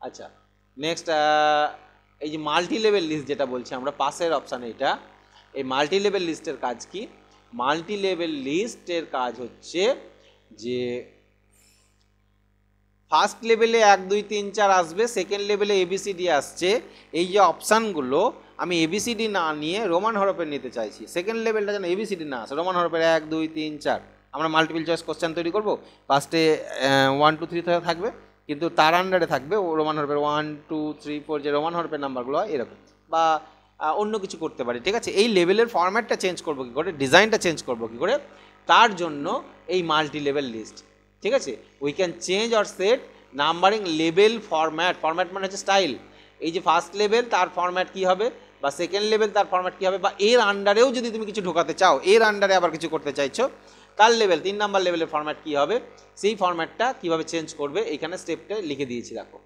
আচ্ছা, নেক্সট এই যে মাল্টি লেভেল লিস্ট যেটা বলছি আমরা, পাশের অপশানে এটা, এই মাল্টি লেভেল লিস্টের কাজ কি? মাল্টি লেভেল লিস্টের কাজ হচ্ছে যে ফার্স্ট লেভেলে 1 2 3 4 আসবে, সেকেন্ড লেভেলে এবিসিডি আসছে, এই যে অপশানগুলো আমি এবিসিডি না নিয়ে রোমান হরফের নিতে চাইছি, সেকেন্ড লেভেলটা যেন এবিসিডি না আসে, রোমান হরফের 1 2 3 4। আমরা মাল্টিপল চয়েস কোশ্চেন তৈরি করবো, ফার্স্টে 1 2 3 থাকবে, কিন্তু তার আন্ডারে থাকবে রোমান হরফের 1 2 3 4, যে রোমান হরফের নাম্বারগুলো হয় এরকম, বা অন্য কিছু করতে পারি, ঠিক আছে। এই লেভেলের ফরম্যাটটা চেঞ্জ করবো কী করে, ডিজাইনটা চেঞ্জ করবো কী করে, তার জন্য এই মাল্টি লেভেল লিস্ট, ঠিক আছে। We can change or set numbering level format, format মানে হচ্ছে স্টাইল, এই যে ফার্স্ট লেভেল তার ফরম্যাট কী হবে, বা সেকেন্ড লেভেল তার ফরম্যাট কী হবে, বা এর আন্ডারেও যদি তুমি কিছু ঢোকাতে চাও, এর আন্ডারে আবার কিছু করতে চাইছো, তার লেভেল 3 নাম্বার লেভেলের ফরম্যাট কী হবে, সেই ফরম্যাটটা কীভাবে চেঞ্জ করবে এইখানে স্টেপটা লিখে দিয়েছি, দেখো।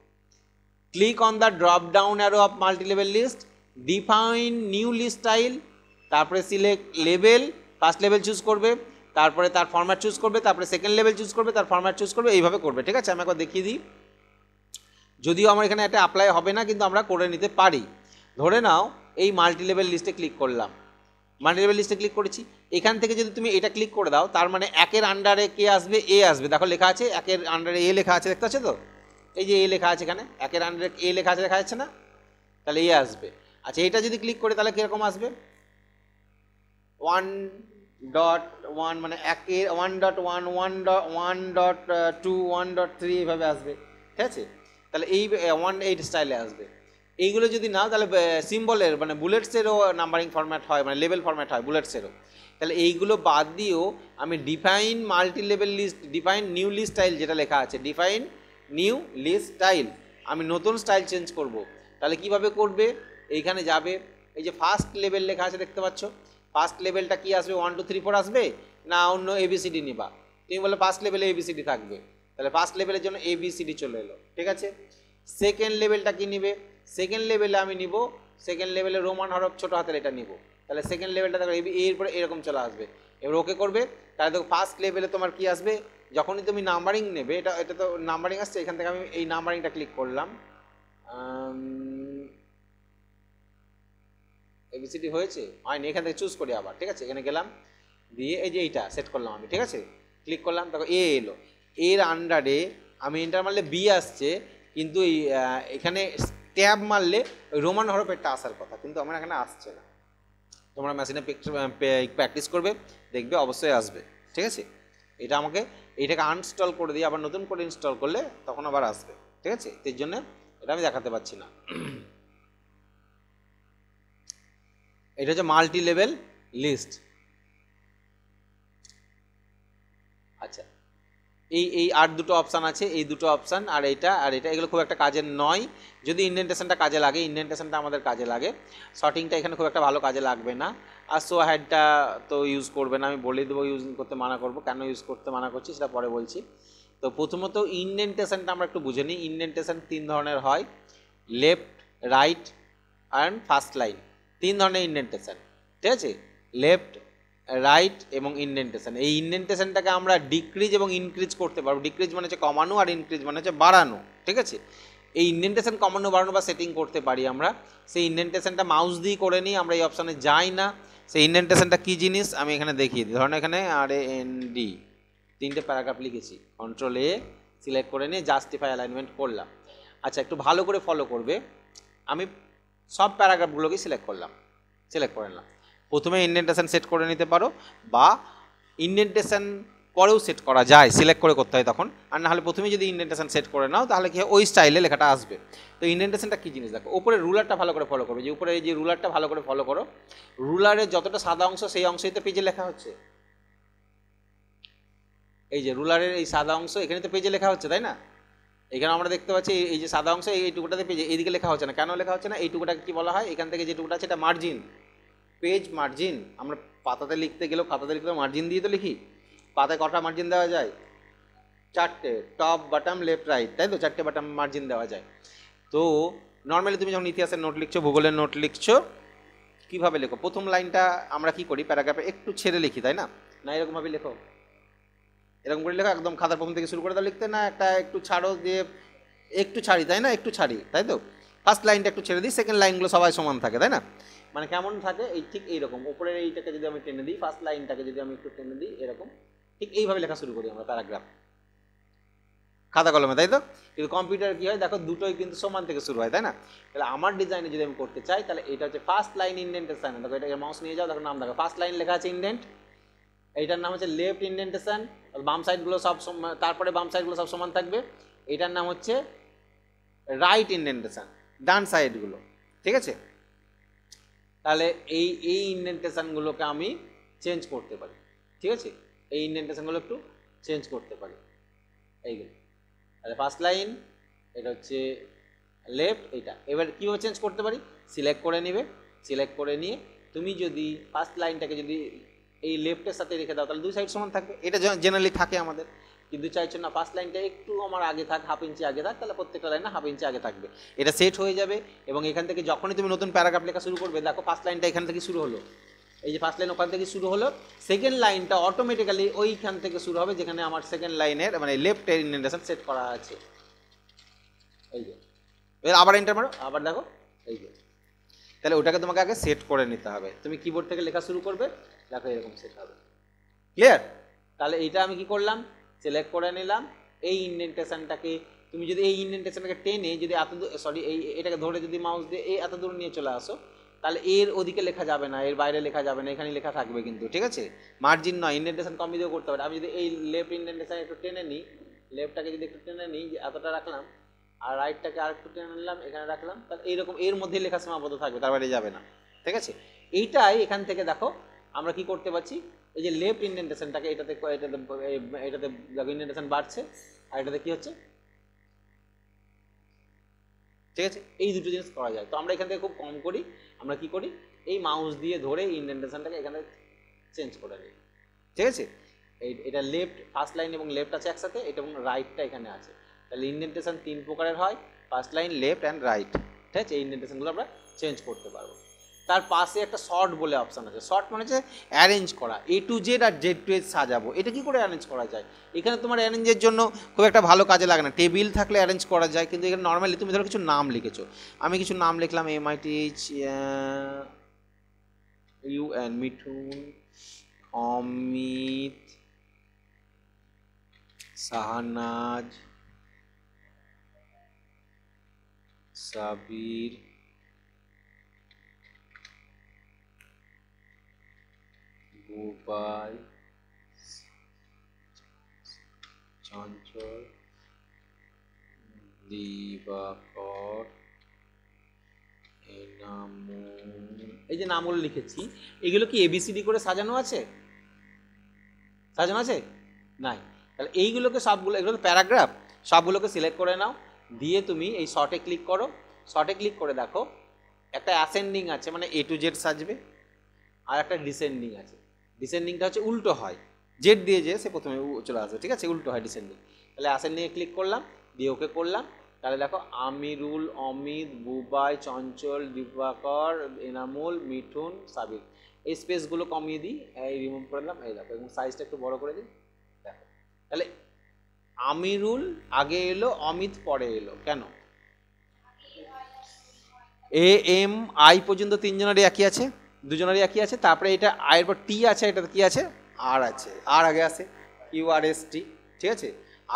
Click on the drop down arrow of multi level list, define new list style, তারপরে select level, first level choose করবে, তারপরে তার ফরম্যাট চুজ করবে, তারপরে সেকেন্ড লেভেল চুজ করবে, তার ফরম্যাট চুজ করবে, এইভাবে করবে, ঠিক আছে। আমি একবার দেখিয়ে দিই, যদিও আমার এখানে এটা অ্যাপ্লাই হবে না, কিন্তু আমরা করে নিতে পারি। ধরে নাও এই মাল্টি লেভেল লিস্টে ক্লিক করলাম, মাল্টি লেভেল লিস্টে ক্লিক করেছি, এখান থেকে যদি তুমি এটা ক্লিক করে দাও, তার মানে 1-এর আন্ডারে কে আসবে, এ আসবে, দেখো লেখা আছে 1-এর আন্ডারে এ লেখা আছে, দেখতে পাচ্ছ তো, এই যে এ লেখা আছে এখানে, 1-এর আন্ডারে এ লেখা আছে, দেখা যাচ্ছে না, তাহলে এ আসবে। আচ্ছা, এটা যদি ক্লিক করে তাহলে কীরকম আসবে, 1.1 মানে 1-এর 1.1 1.2 1.3 এইভাবে আসবে, ঠিক আছে। তাহলে এই 1.8 স্টাইলে আসবে। এইগুলো যদি নাও তাহলে সিম্বলের মানে বুলেটসেরও নাম্বারিং ফরম্যাট হয়, মানে লেভেল ফরম্যাট হয় বুলেটসেরও। তাহলে এইগুলো বাদ দিয়েও আমি define multi level list, define new list style যেটা লেখা আছে, ডিফাইন নিউ লিস্ট স্টাইল, আমি নতুন স্টাইল চেঞ্জ করব। তাহলে কিভাবে করবে, এইখানে যাবে, এই যে ফার্স্ট লেভেল লেখা আছে দেখতে পাচ্ছ, ফার্স্ট লেভেলটা কি আসবে, 1 2 3 4 আসবে, না অন্য এবিসিডি নিবা, তুমি বলে ফার্স্ট লেভেলে এবিসিডি থাকবে, তাহলে ফার্স্ট লেভেলের জন্য এবিসিডি চলে এলো, ঠিক আছে। সেকেন্ড লেভেলটা কি নিবে, সেকেন্ড লেভেলে আমি নিব, সেকেন্ড লেভেলে রোমান হরফ ছোটো হাতের এটা নিব, তাহলে সেকেন্ড লেভেলটা দেখো এরপরে এরকম চলে আসবে, এবার ওকে করবে, তাহলে দেখো ফার্স্ট লেভেলে তোমার কি আসবে, যখনই তুমি নাম্বারিং নেবে, এটা তো নাম্বারিং আসছে, এখান থেকে আমি এই নাম্বারিংটা ক্লিক করলাম, এবিসিডি হয়েছে, হয়নি, এখান থেকে চুজ করি আবার, ঠিক আছে, এখানে গেলাম, দিয়ে এই যে এইটা সেট করলাম আমি, ঠিক আছে, ক্লিক করলাম, দেখো এ এলো, এর আন্ডারে আমি এন্টার মারলে বি আসছে, কিন্তু এখানে ট্যাব মারলে ওই রোমান হরফেরটা আসার কথা, কিন্তু আমার এখানে আসছে না। তোমরা মেশিনে প্র্যাকটিস করবে, দেখবে অবশ্যই আসবে, ঠিক আছে। এটা আমাকে এইটাকে আনইনস্টল করে দিয়ে আবার নতুন করে ইনস্টল করলে তখন আবার আসবে, ঠিক আছে। এর জন্য এটা আমি দেখাতে পাচ্ছি না। এটা হচ্ছে মাল্টি লেভেল লিস্ট। আচ্ছা, এই আর দুটো অপশান আছে, এই দুটো অপশান আর এটা এগুলো খুব একটা কাজের নয়, যদি ইন্ডেন্টেশনটা কাজে লাগে, ইন্ডেন্টেশনটা আমাদের কাজে লাগে, শর্টিংটা এখানে খুব একটা ভালো কাজে লাগবে না, আর শো হেডটা তো ইউজ করবে না, আমি বলে দেবো ইউজ করতে মানা করবো, কেন ইউজ করতে মানা করছি সেটা পরে বলছি। তো প্রথমত ইন্ডেন্টেশনটা আমরা একটু বুঝে নিই। ইন্ডেন্টেশন 3 ধরনের হয়, left, right and first line, 3 ধরনের ইন্ডেন্টেশন, ঠিক আছে, লেফট, রাইট এবং ইন্ডেন্টেশন। এই ইন্ডেন্টেশনটাকে আমরা ডিক্রিজ এবং ইনক্রিজ করতে পারবো। ডিক্রিজ মানে হচ্ছে কমানো, আর ইনক্রিজ মানে হচ্ছে বাড়ানো, ঠিক আছে। এই ইন্ডেন্টেশন কমানো বাড়ানো বা সেটিং করতে পারি আমরা, সেই ইন্ডেন্টেশনটা মাউস দিয়ে করে নিই, আমরা এই অপশানে যাই না, সেই ইন্ডেন্টেশনটা কী জিনিস আমি এখানে দেখিয়ে দিই। ধরুন এখানে RAND 3টে প্যারাগ্রাফ লিখেছি, কন্ট্রোল A সিলেক্ট করে নিয়ে জাস্টিফাই অ্যালাইনমেন্ট করলাম। আচ্ছা, একটু ভালো করে ফলো করবে। আমি সব প্যারাগ্রাফগুলোকে সিলেক্ট করে নিলাম। প্রথমে ইন্ডেন্টেশন সেট করে নিতে পারো, বা ইন্ডেন্টেশন পরেও সেট করা যায়, সিলেক্ট করে করতে হয় তখন। আর না হলে প্রথমে যদি ইন্ডেন্টেশন সেট করে নাও তাহলে কি হয়, ওই স্টাইলে লেখাটা আসবে। তো ইন্ডেন্টেশনটা কী জিনিস দেখো, উপরে রুলারটা ভালো করে ফলো করবে, যে উপরে এই যে রুলারটা ভালো করে ফলো করো। রুলারের যতটা সাদা অংশ সেই অংশই তো পেজে লেখা হচ্ছে। এই যে রুলারের এই সাদা অংশ এখানে তো পেজে লেখা হচ্ছে, তাই না? এখানে আমরা দেখতে পাচ্ছি এই যে সাদা অংশ, এই টুকুটাতে পেজে এইদিকে লেখা হচ্ছে না। কেন লেখা হচ্ছে না? এই টুকুটাকে কি বলা হয়? এখান থেকে যে টুকুটা আছে এটা মার্জিন, পেজ মার্জিন। আমরা পাতাতে লিখতে গেলেও খাতাতে লিখতে মার্জিন দিয়ে তো লিখি। পাতায় কটা মার্জিন দেওয়া যায়? 4টে, টপ বটম লেফট রাইট, তাই তো? 4টে বটম মার্জিন দেওয়া যায়। তো নর্মালি তুমি যখন ইতিহাসের নোট লিখছো, ভূগোলের নোট লিখছো, কীভাবে লেখো? প্রথম লাইনটা আমরা কি করি, প্যারাগ্রাফে একটু ছেড়ে লিখি, তাই না? না এরকমভাবে লেখো, এরকম করে লেখো, একদম খাতার প্রথম থেকে শুরু করে দাও লিখতে, না একটা একটু ছাড়ো দিয়ে একটু ছাড়ি, তাই না? একটু ছাড়ি, তাই তো? ফার্স্ট লাইনটা একটু ছেড়ে দিই, সেকেন্ড লাইনগুলো সবাই সমান থাকে, তাই না? মানে কেমন থাকে, এই ঠিক এইরকম উপরের এইটাকে যদি আমি টেনে দিই, ফার্স্ট লাইনটাকে যদি আমি একটু টেনে দিই, এরকম ঠিক এইভাবে লেখা শুরু করি আমরা প্যারাগ্রাফ খাতা কলমে, তাই তো? কিন্তু কম্পিউটার কী হয় দেখো, দুটোই কিন্তু সমান থেকে শুরু হয়, তাই না? তাহলে আমার ডিজাইনে যদি আমি করতে চাই, তাহলে এটা হচ্ছে ফার্স্ট লাইন ইন্ডেন্টেশন। দেখো এটা মাউস নিয়ে যাও, দেখো নাম দেখো, ফার্স্ট লাইন লেখা আছে ইন্ডেন্ট, এইটার নাম হচ্ছে লেফট ইন্ডেন্টেশন। বাম সাইডগুলো সব, তারপরে বাম সাইডগুলো সব সমান থাকবে। এটার নাম হচ্ছে রাইট ইন্ডেন্টেশন, ডান সাইডগুলো, ঠিক আছে? তাহলে এই ইন্ডেন্টেশনগুলোকে আমি চেঞ্জ করতে পারি, ঠিক আছে? এই ইন্ডেন্টেশনগুলো একটু চেঞ্জ করতে পারি, এইগুলো। তাহলে ফার্স্ট লাইন, এটা হচ্ছে লেফট, এইটা এবার কীভাবে চেঞ্জ করতে পারি? সিলেক্ট করে নেবে, সিলেক্ট করে নিয়ে তুমি যদি ফার্স্ট লাইনটাকে যদি এই লেফটের সাথে রেখে দাও, তাহলে দুই সাইড সমান থাকবে। এটা জেনারেলি থাকে আমাদের, কিন্তু চাইছো না ফার্স্ট লাইনটা একটু আমার আগে থাক, হাফ ইঞ্চি আগে থাক, তাহলে প্রত্যেকটা লাইনে হাফ ইঞ্চি আগে থাকবে। এটা সেট হয়ে যাবে। এবং এখান থেকে যখনই তুমি নতুন প্যারাগ্রাফ লেখা শুরু করবে, দেখো ফার্স্ট লাইনটা এখান থেকে শুরু হলো, এই যে ফার্স্ট লাইন ওখান থেকে শুরু হলো, সেকেন্ড লাইনটা অটোমেটিক্যালি ওইখান থেকে শুরু হবে যেখানে আমার সেকেন্ড লাইনের মানে লেফটের ইন্ডেন্টেশন সেট করা আছে। এই যে এবার আবার এন্টার মারো, আবার দেখো, এই যে। তাহলে ওটাকে তোমাকে আগে সেট করে নিতে হবে। তুমি কিবোর্ড থেকে লেখা শুরু করবে, দেখো এরকম সেট হবে। ক্লিয়ার? তাহলে এইটা আমি কি করলাম, সিলেক্ট করে নিলাম। এই ইন্ডেন্টেশনটাকে তুমি যদি এই ইন্ডেন্টেশনটাকে টেনে যদি এত সরি এটাকে ধরে যদি মাউস দিয়ে এই এত দূর নিয়ে চলে আসো, তাহলে এর ওদিকে লেখা যাবে না, এর বাইরে লেখা যাবে না, এখানে লেখা থাকবে কিন্তু, ঠিক আছে? মার্জিন নয়, ইন্ডেন্টেশন কমিয়ে দিয়েও করতে পারে। আমি যদি এই লেফট ইন্ডেন্টেশন একটু টেনে নিই, লেফটটাকে যদি একটু টেনে নিই, এতটা রাখলাম, আর রাইটটাকে আর একটু টেনে নিলাম, এখানে রাখলাম, তাহলে এইরকম এর মধ্যে লেখা সীমাবদ্ধ থাকবে, তার বাইরে যাবে না, ঠিক আছে? এইটাই এখান থেকে দেখো আমরা কি করতে পারছি, এই যে লেফট ইন্ডেন্টেশনটাকে এটাতে দেখো ইন্ডেন্টেশন বাড়ছে, আর এটাতে কি হচ্ছে, ঠিক আছে? এই দুটো জিনিস করা যায়। তো আমরা এখান থেকে খুব কম করি, আমরা কি করি, এই মাউস দিয়ে ধরে ইন্ডেন্টেশনটাকে এখানে চেঞ্জ করে নিই, ঠিক আছে? এটা লেফট ফার্স্ট লাইন এবং লেফট আছে একসাথে, এটা এবং রাইটটা এখানে আছে। তাহলে ইন্ডেন্টেশন 3 প্রকারের হয়, first line, left and right, ঠিক আছে? এই ইন্ডেন্টেশনগুলো আমরা চেঞ্জ করতে পারবো। তার পাশে একটা শর্ট বলে অপশান আছে। শর্ট মানে হচ্ছে অ্যারেঞ্জ করা, A to Z R Z to Z সাজাবো। এটা কি করে অ্যারেঞ্জ করা যায়? এখানে তোমার অ্যারেঞ্জের জন্য খুব একটা ভালো কাজে লাগে না, টেবিল থাকলে অ্যারেঞ্জ করা যায়, কিন্তু এখানে নর্মালি তুমি ধরো কিছু নাম লিখেছো, আমি কিছু নাম লিখলাম, MITH UN, মিঠুন, অমিত, শাহনাজ, সাবির, বুবাই, চঞ্চল, দিবাকর, এনামুল। এই যে নামগুলো লিখেছি, এগুলো কি ABCD করে সাজানো আছে? সাজানো আছে? নাই। তাহলে এইগুলোকে সবগুলো, এগুলো তো প্যারাগ্রাফ, সবগুলোকে সিলেক্ট করে নাও, দিয়ে তুমি এই শর্টে ক্লিক করো। শর্টে ক্লিক করে দেখো একটা অ্যাসেন্ডিং আছে, মানে A to Z সাজবে, আর একটা ডিসেন্ডিং আছে। ডিসেন্ডিংটা হচ্ছে উল্টো হয়, জেড দিয়ে যে সে প্রথমে চলে আসবে, ঠিক আছে? উল্টো হয় ডিসেন্ডিং। তাহলে অ্যাসেন্ডিংয়ে ক্লিক করলাম, দিয়ে ওকে করলাম। তাহলে দেখো আমিরুল, অমিত, বুবাই, চঞ্চল, দিবাকর, এনামুল, মিঠুন, সাবির। এই স্পেসগুলো কমিয়ে দিই, এই রিমুভ করে দিলাম, এই দেখো, এবং সাইজটা একটু বড় করে দিই, দেখো। তাহলে আমিরুল আগে এলো, অমিত পরে এলো, কেন? AM I পর্যন্ত তিনজনেরই একই আছে, দুজনেরই একই আছে। তারপরে এটা আয়ের পর টি আছে, এটাতে কি আছে, আর আছে, আর আগে আসে QRST, ঠিক আছে,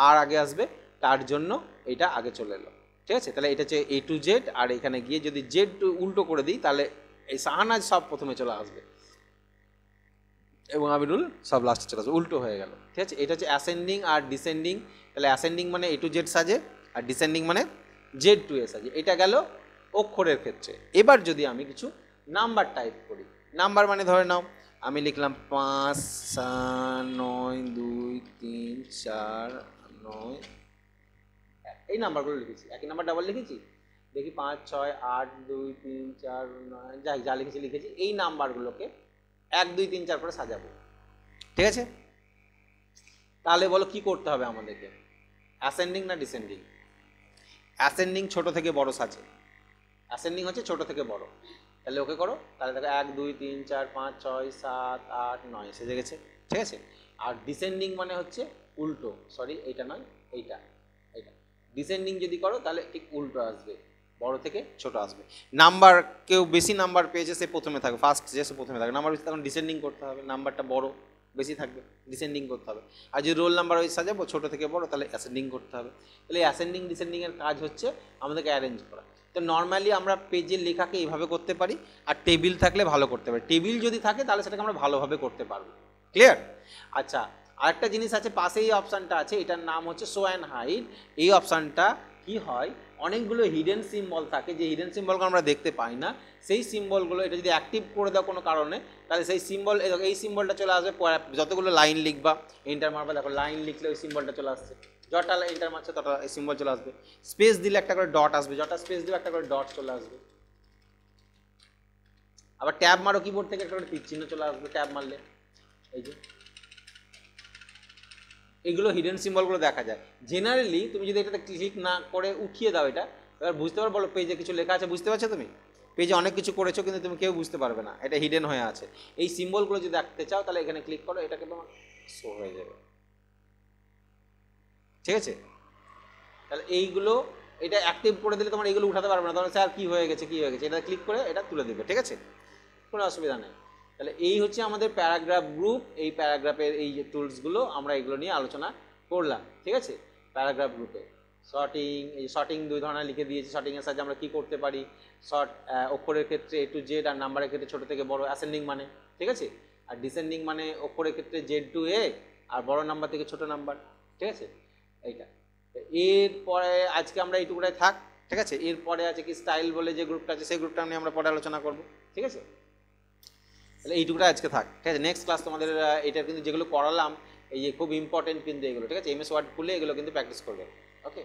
আর আগে আসবে, তার জন্য এটা আগে চলে এলো, ঠিক আছে। তাহলে এটা হচ্ছে A to Z, আর এখানে গিয়ে যদি জেড উল্টো করে দিই তাহলে এই শাহনাজ সব প্রথমে চলে আসবে এবং আমিরুল সব লাস্টে চলে আসবে, উল্টো হয়ে গেল, ঠিক আছে। এটা হচ্ছে অ্যাসেন্ডিং আর ডিসেন্ডিং। তাহলে অ্যাসেন্ডিং মানে A to Z সাজে, আর ডিসেন্ডিং মানে Z to A সাজে। এটা গেল অক্ষরের ক্ষেত্রে। এবার যদি আমি কিছু নাম্বার টাইপ করি, নাম্বার মানে ধরে নাও আমি লিখলাম 5 9 2 3 4 9, এই নাম্বারগুলো লিখেছি, একই নাম্বার ডাবল লিখেছি, দেখি 5 6 8 2 3 4 9, যাই যা লিখেছি লিখেছি। এই নাম্বারগুলোকে 1 2 3 4 করে সাজাবো, ঠিক আছে। তাহলে বলো কি করতে হবে আমাদেরকে, অ্যাসেন্ডিং না ডিসেন্ডিং? অ্যাসেন্ডিং ছোট থেকে বড় সাজে, অ্যাসেন্ডিং হচ্ছে ছোট থেকে বড়। তাহলে ওকে করো, তাহলে দেখো 1 2 3 4 5 6 7 8 9 সেজে গেছে, ঠিক আছে। আর ডিসেন্ডিং মানে হচ্ছে উল্টো, সরি এইটা নয়, এইটা এইটা ডিসেন্ডিং যদি করো তাহলে ঠিক উল্টো আসবে, বড় থেকে ছোট আসবে। নাম্বার কেউ বেশি নাম্বার পেয়েছে সে প্রথমে থাকবে, ফার্স্ট যে সে প্রথমে থাকবে, নাম্বার বেশি তখন ডিসেন্ডিং করতে হবে, নাম্বারটা বড় বেশি থাকবে ডিসেন্ডিং করতে হবে। আর যদি রোল নাম্বার ওই সাজাবো ছোট থেকে বড় তাহলে অ্যাসেন্ডিং করতে হবে। তাহলে অ্যাসেন্ডিং ডিসেন্ডিংয়ের কাজ হচ্ছে আমাদেরকে অ্যারেঞ্জ করা। তো নর্মালি আমরা পেজের লেখাকে এইভাবে করতে পারি, আর টেবিল থাকলে ভালো করতে পারি। টেবিল যদি থাকে তাহলে সেটাকে আমরা ভালোভাবে করতে পারবো, ক্লিয়ার? আচ্ছা, আরেকটা জিনিস আছে, পাশে এই অপশানটা আছে, এটার নাম হচ্ছে শো অ্যান্ড হাইড। এই অপশানটা কি হয়, অনেকগুলো হিডেন সিম্বল থাকে, যে হিডেন সিম্বলকে আমরা দেখতে পাই না, সেই সিম্বলগুলো এটা যদি অ্যাক্টিভ করে দাও কোনো কারণে, তাহলে সেই সিম্বল, এই সিম্বলটা চলে আসবে। যতগুলো লাইন লিখবা, এন্টার মারবা, দেখো লাইন লিখলে ওই সিম্বলটা চলে আসছে, যটা এন্টার মারছে তটা এই সিম্বল চলে আসবে। স্পেস দিলে একটা করে ডট আসবে, যটা স্পেস দিলে একটা করে ডট চলে আসবে। আবার ট্যাব মারো কিবোর্ড থেকে, একটা করে তীর চিহ্ন চলে আসবে ট্যাব মারলে। এই যে এগুলো হিডেন সিম্বলগুলো দেখা যায়। জেনারেলি তুমি যদি এটাতে ক্লিক না করে উঠিয়ে দাও এটা, এবার বুঝতে পারো, বলো পেজে কিছু লেখা আছে, বুঝতে পারছো তুমি? পেজে অনেক কিছু করেছো কিন্তু তুমি কেউ বুঝতে পারবে না, এটা হিডেন হয়ে আছে। এই সিম্বলগুলো যদি দেখতে চাও তাহলে এখানে ক্লিক করো, এটাকে তোমার শো হয়ে যাবে, ঠিক আছে। তাহলে এইগুলো এটা অ্যাক্টিভ করে দিলে তোমার এইগুলো উঠাতে পারবে না, তখন স্যার কী হয়ে গেছে কী হয়ে গেছে, এটা ক্লিক করে এটা তুলে দেবে, ঠিক আছে, কোনো অসুবিধা নেই। তাহলে এই হচ্ছে আমাদের প্যারাগ্রাফ গ্রুপ। এই প্যারাগ্রাফের এই যে টুলসগুলো আমরা এগুলো নিয়ে আলোচনা করলাম, ঠিক আছে। প্যারাগ্রাফ গ্রুপে শর্টিং, এই শর্টিং দুই ধরনের লিখে দিয়েছি, শর্টিংয়ের সাহায্যে আমরা কী করতে পারি, শর্ট অক্ষরের ক্ষেত্রে A to Z, আর নাম্বারের ক্ষেত্রে ছোটো থেকে বড়, অ্যাসেন্ডিং মানে, ঠিক আছে। আর ডিসেন্ডিং মানে অক্ষরের ক্ষেত্রে Z to A, আর বড় নাম্বার থেকে ছোটো নাম্বার, ঠিক আছে। এইটা এরপরে আজকে আমরা এইটুকুটাই থাক, ঠিক আছে। এরপরে আছে কি স্টাইল বলে যে গ্রুপটা আছে, সেই গ্রুপটা নিয়ে আমরা পরে আলোচনা করব, ঠিক আছে। তাহলে এইটুকুটা আজকে থাক, ঠিক আছে। নেক্সট ক্লাস তোমাদের এটা কিন্তু যেগুলো করালাম এই যে খুব ইম্পর্টেন্ট কিন্তু এগুলো, ঠিক আছে। MS ওয়ার্ড খুলে এগুলো কিন্তু প্র্যাকটিস করবে, ওকে।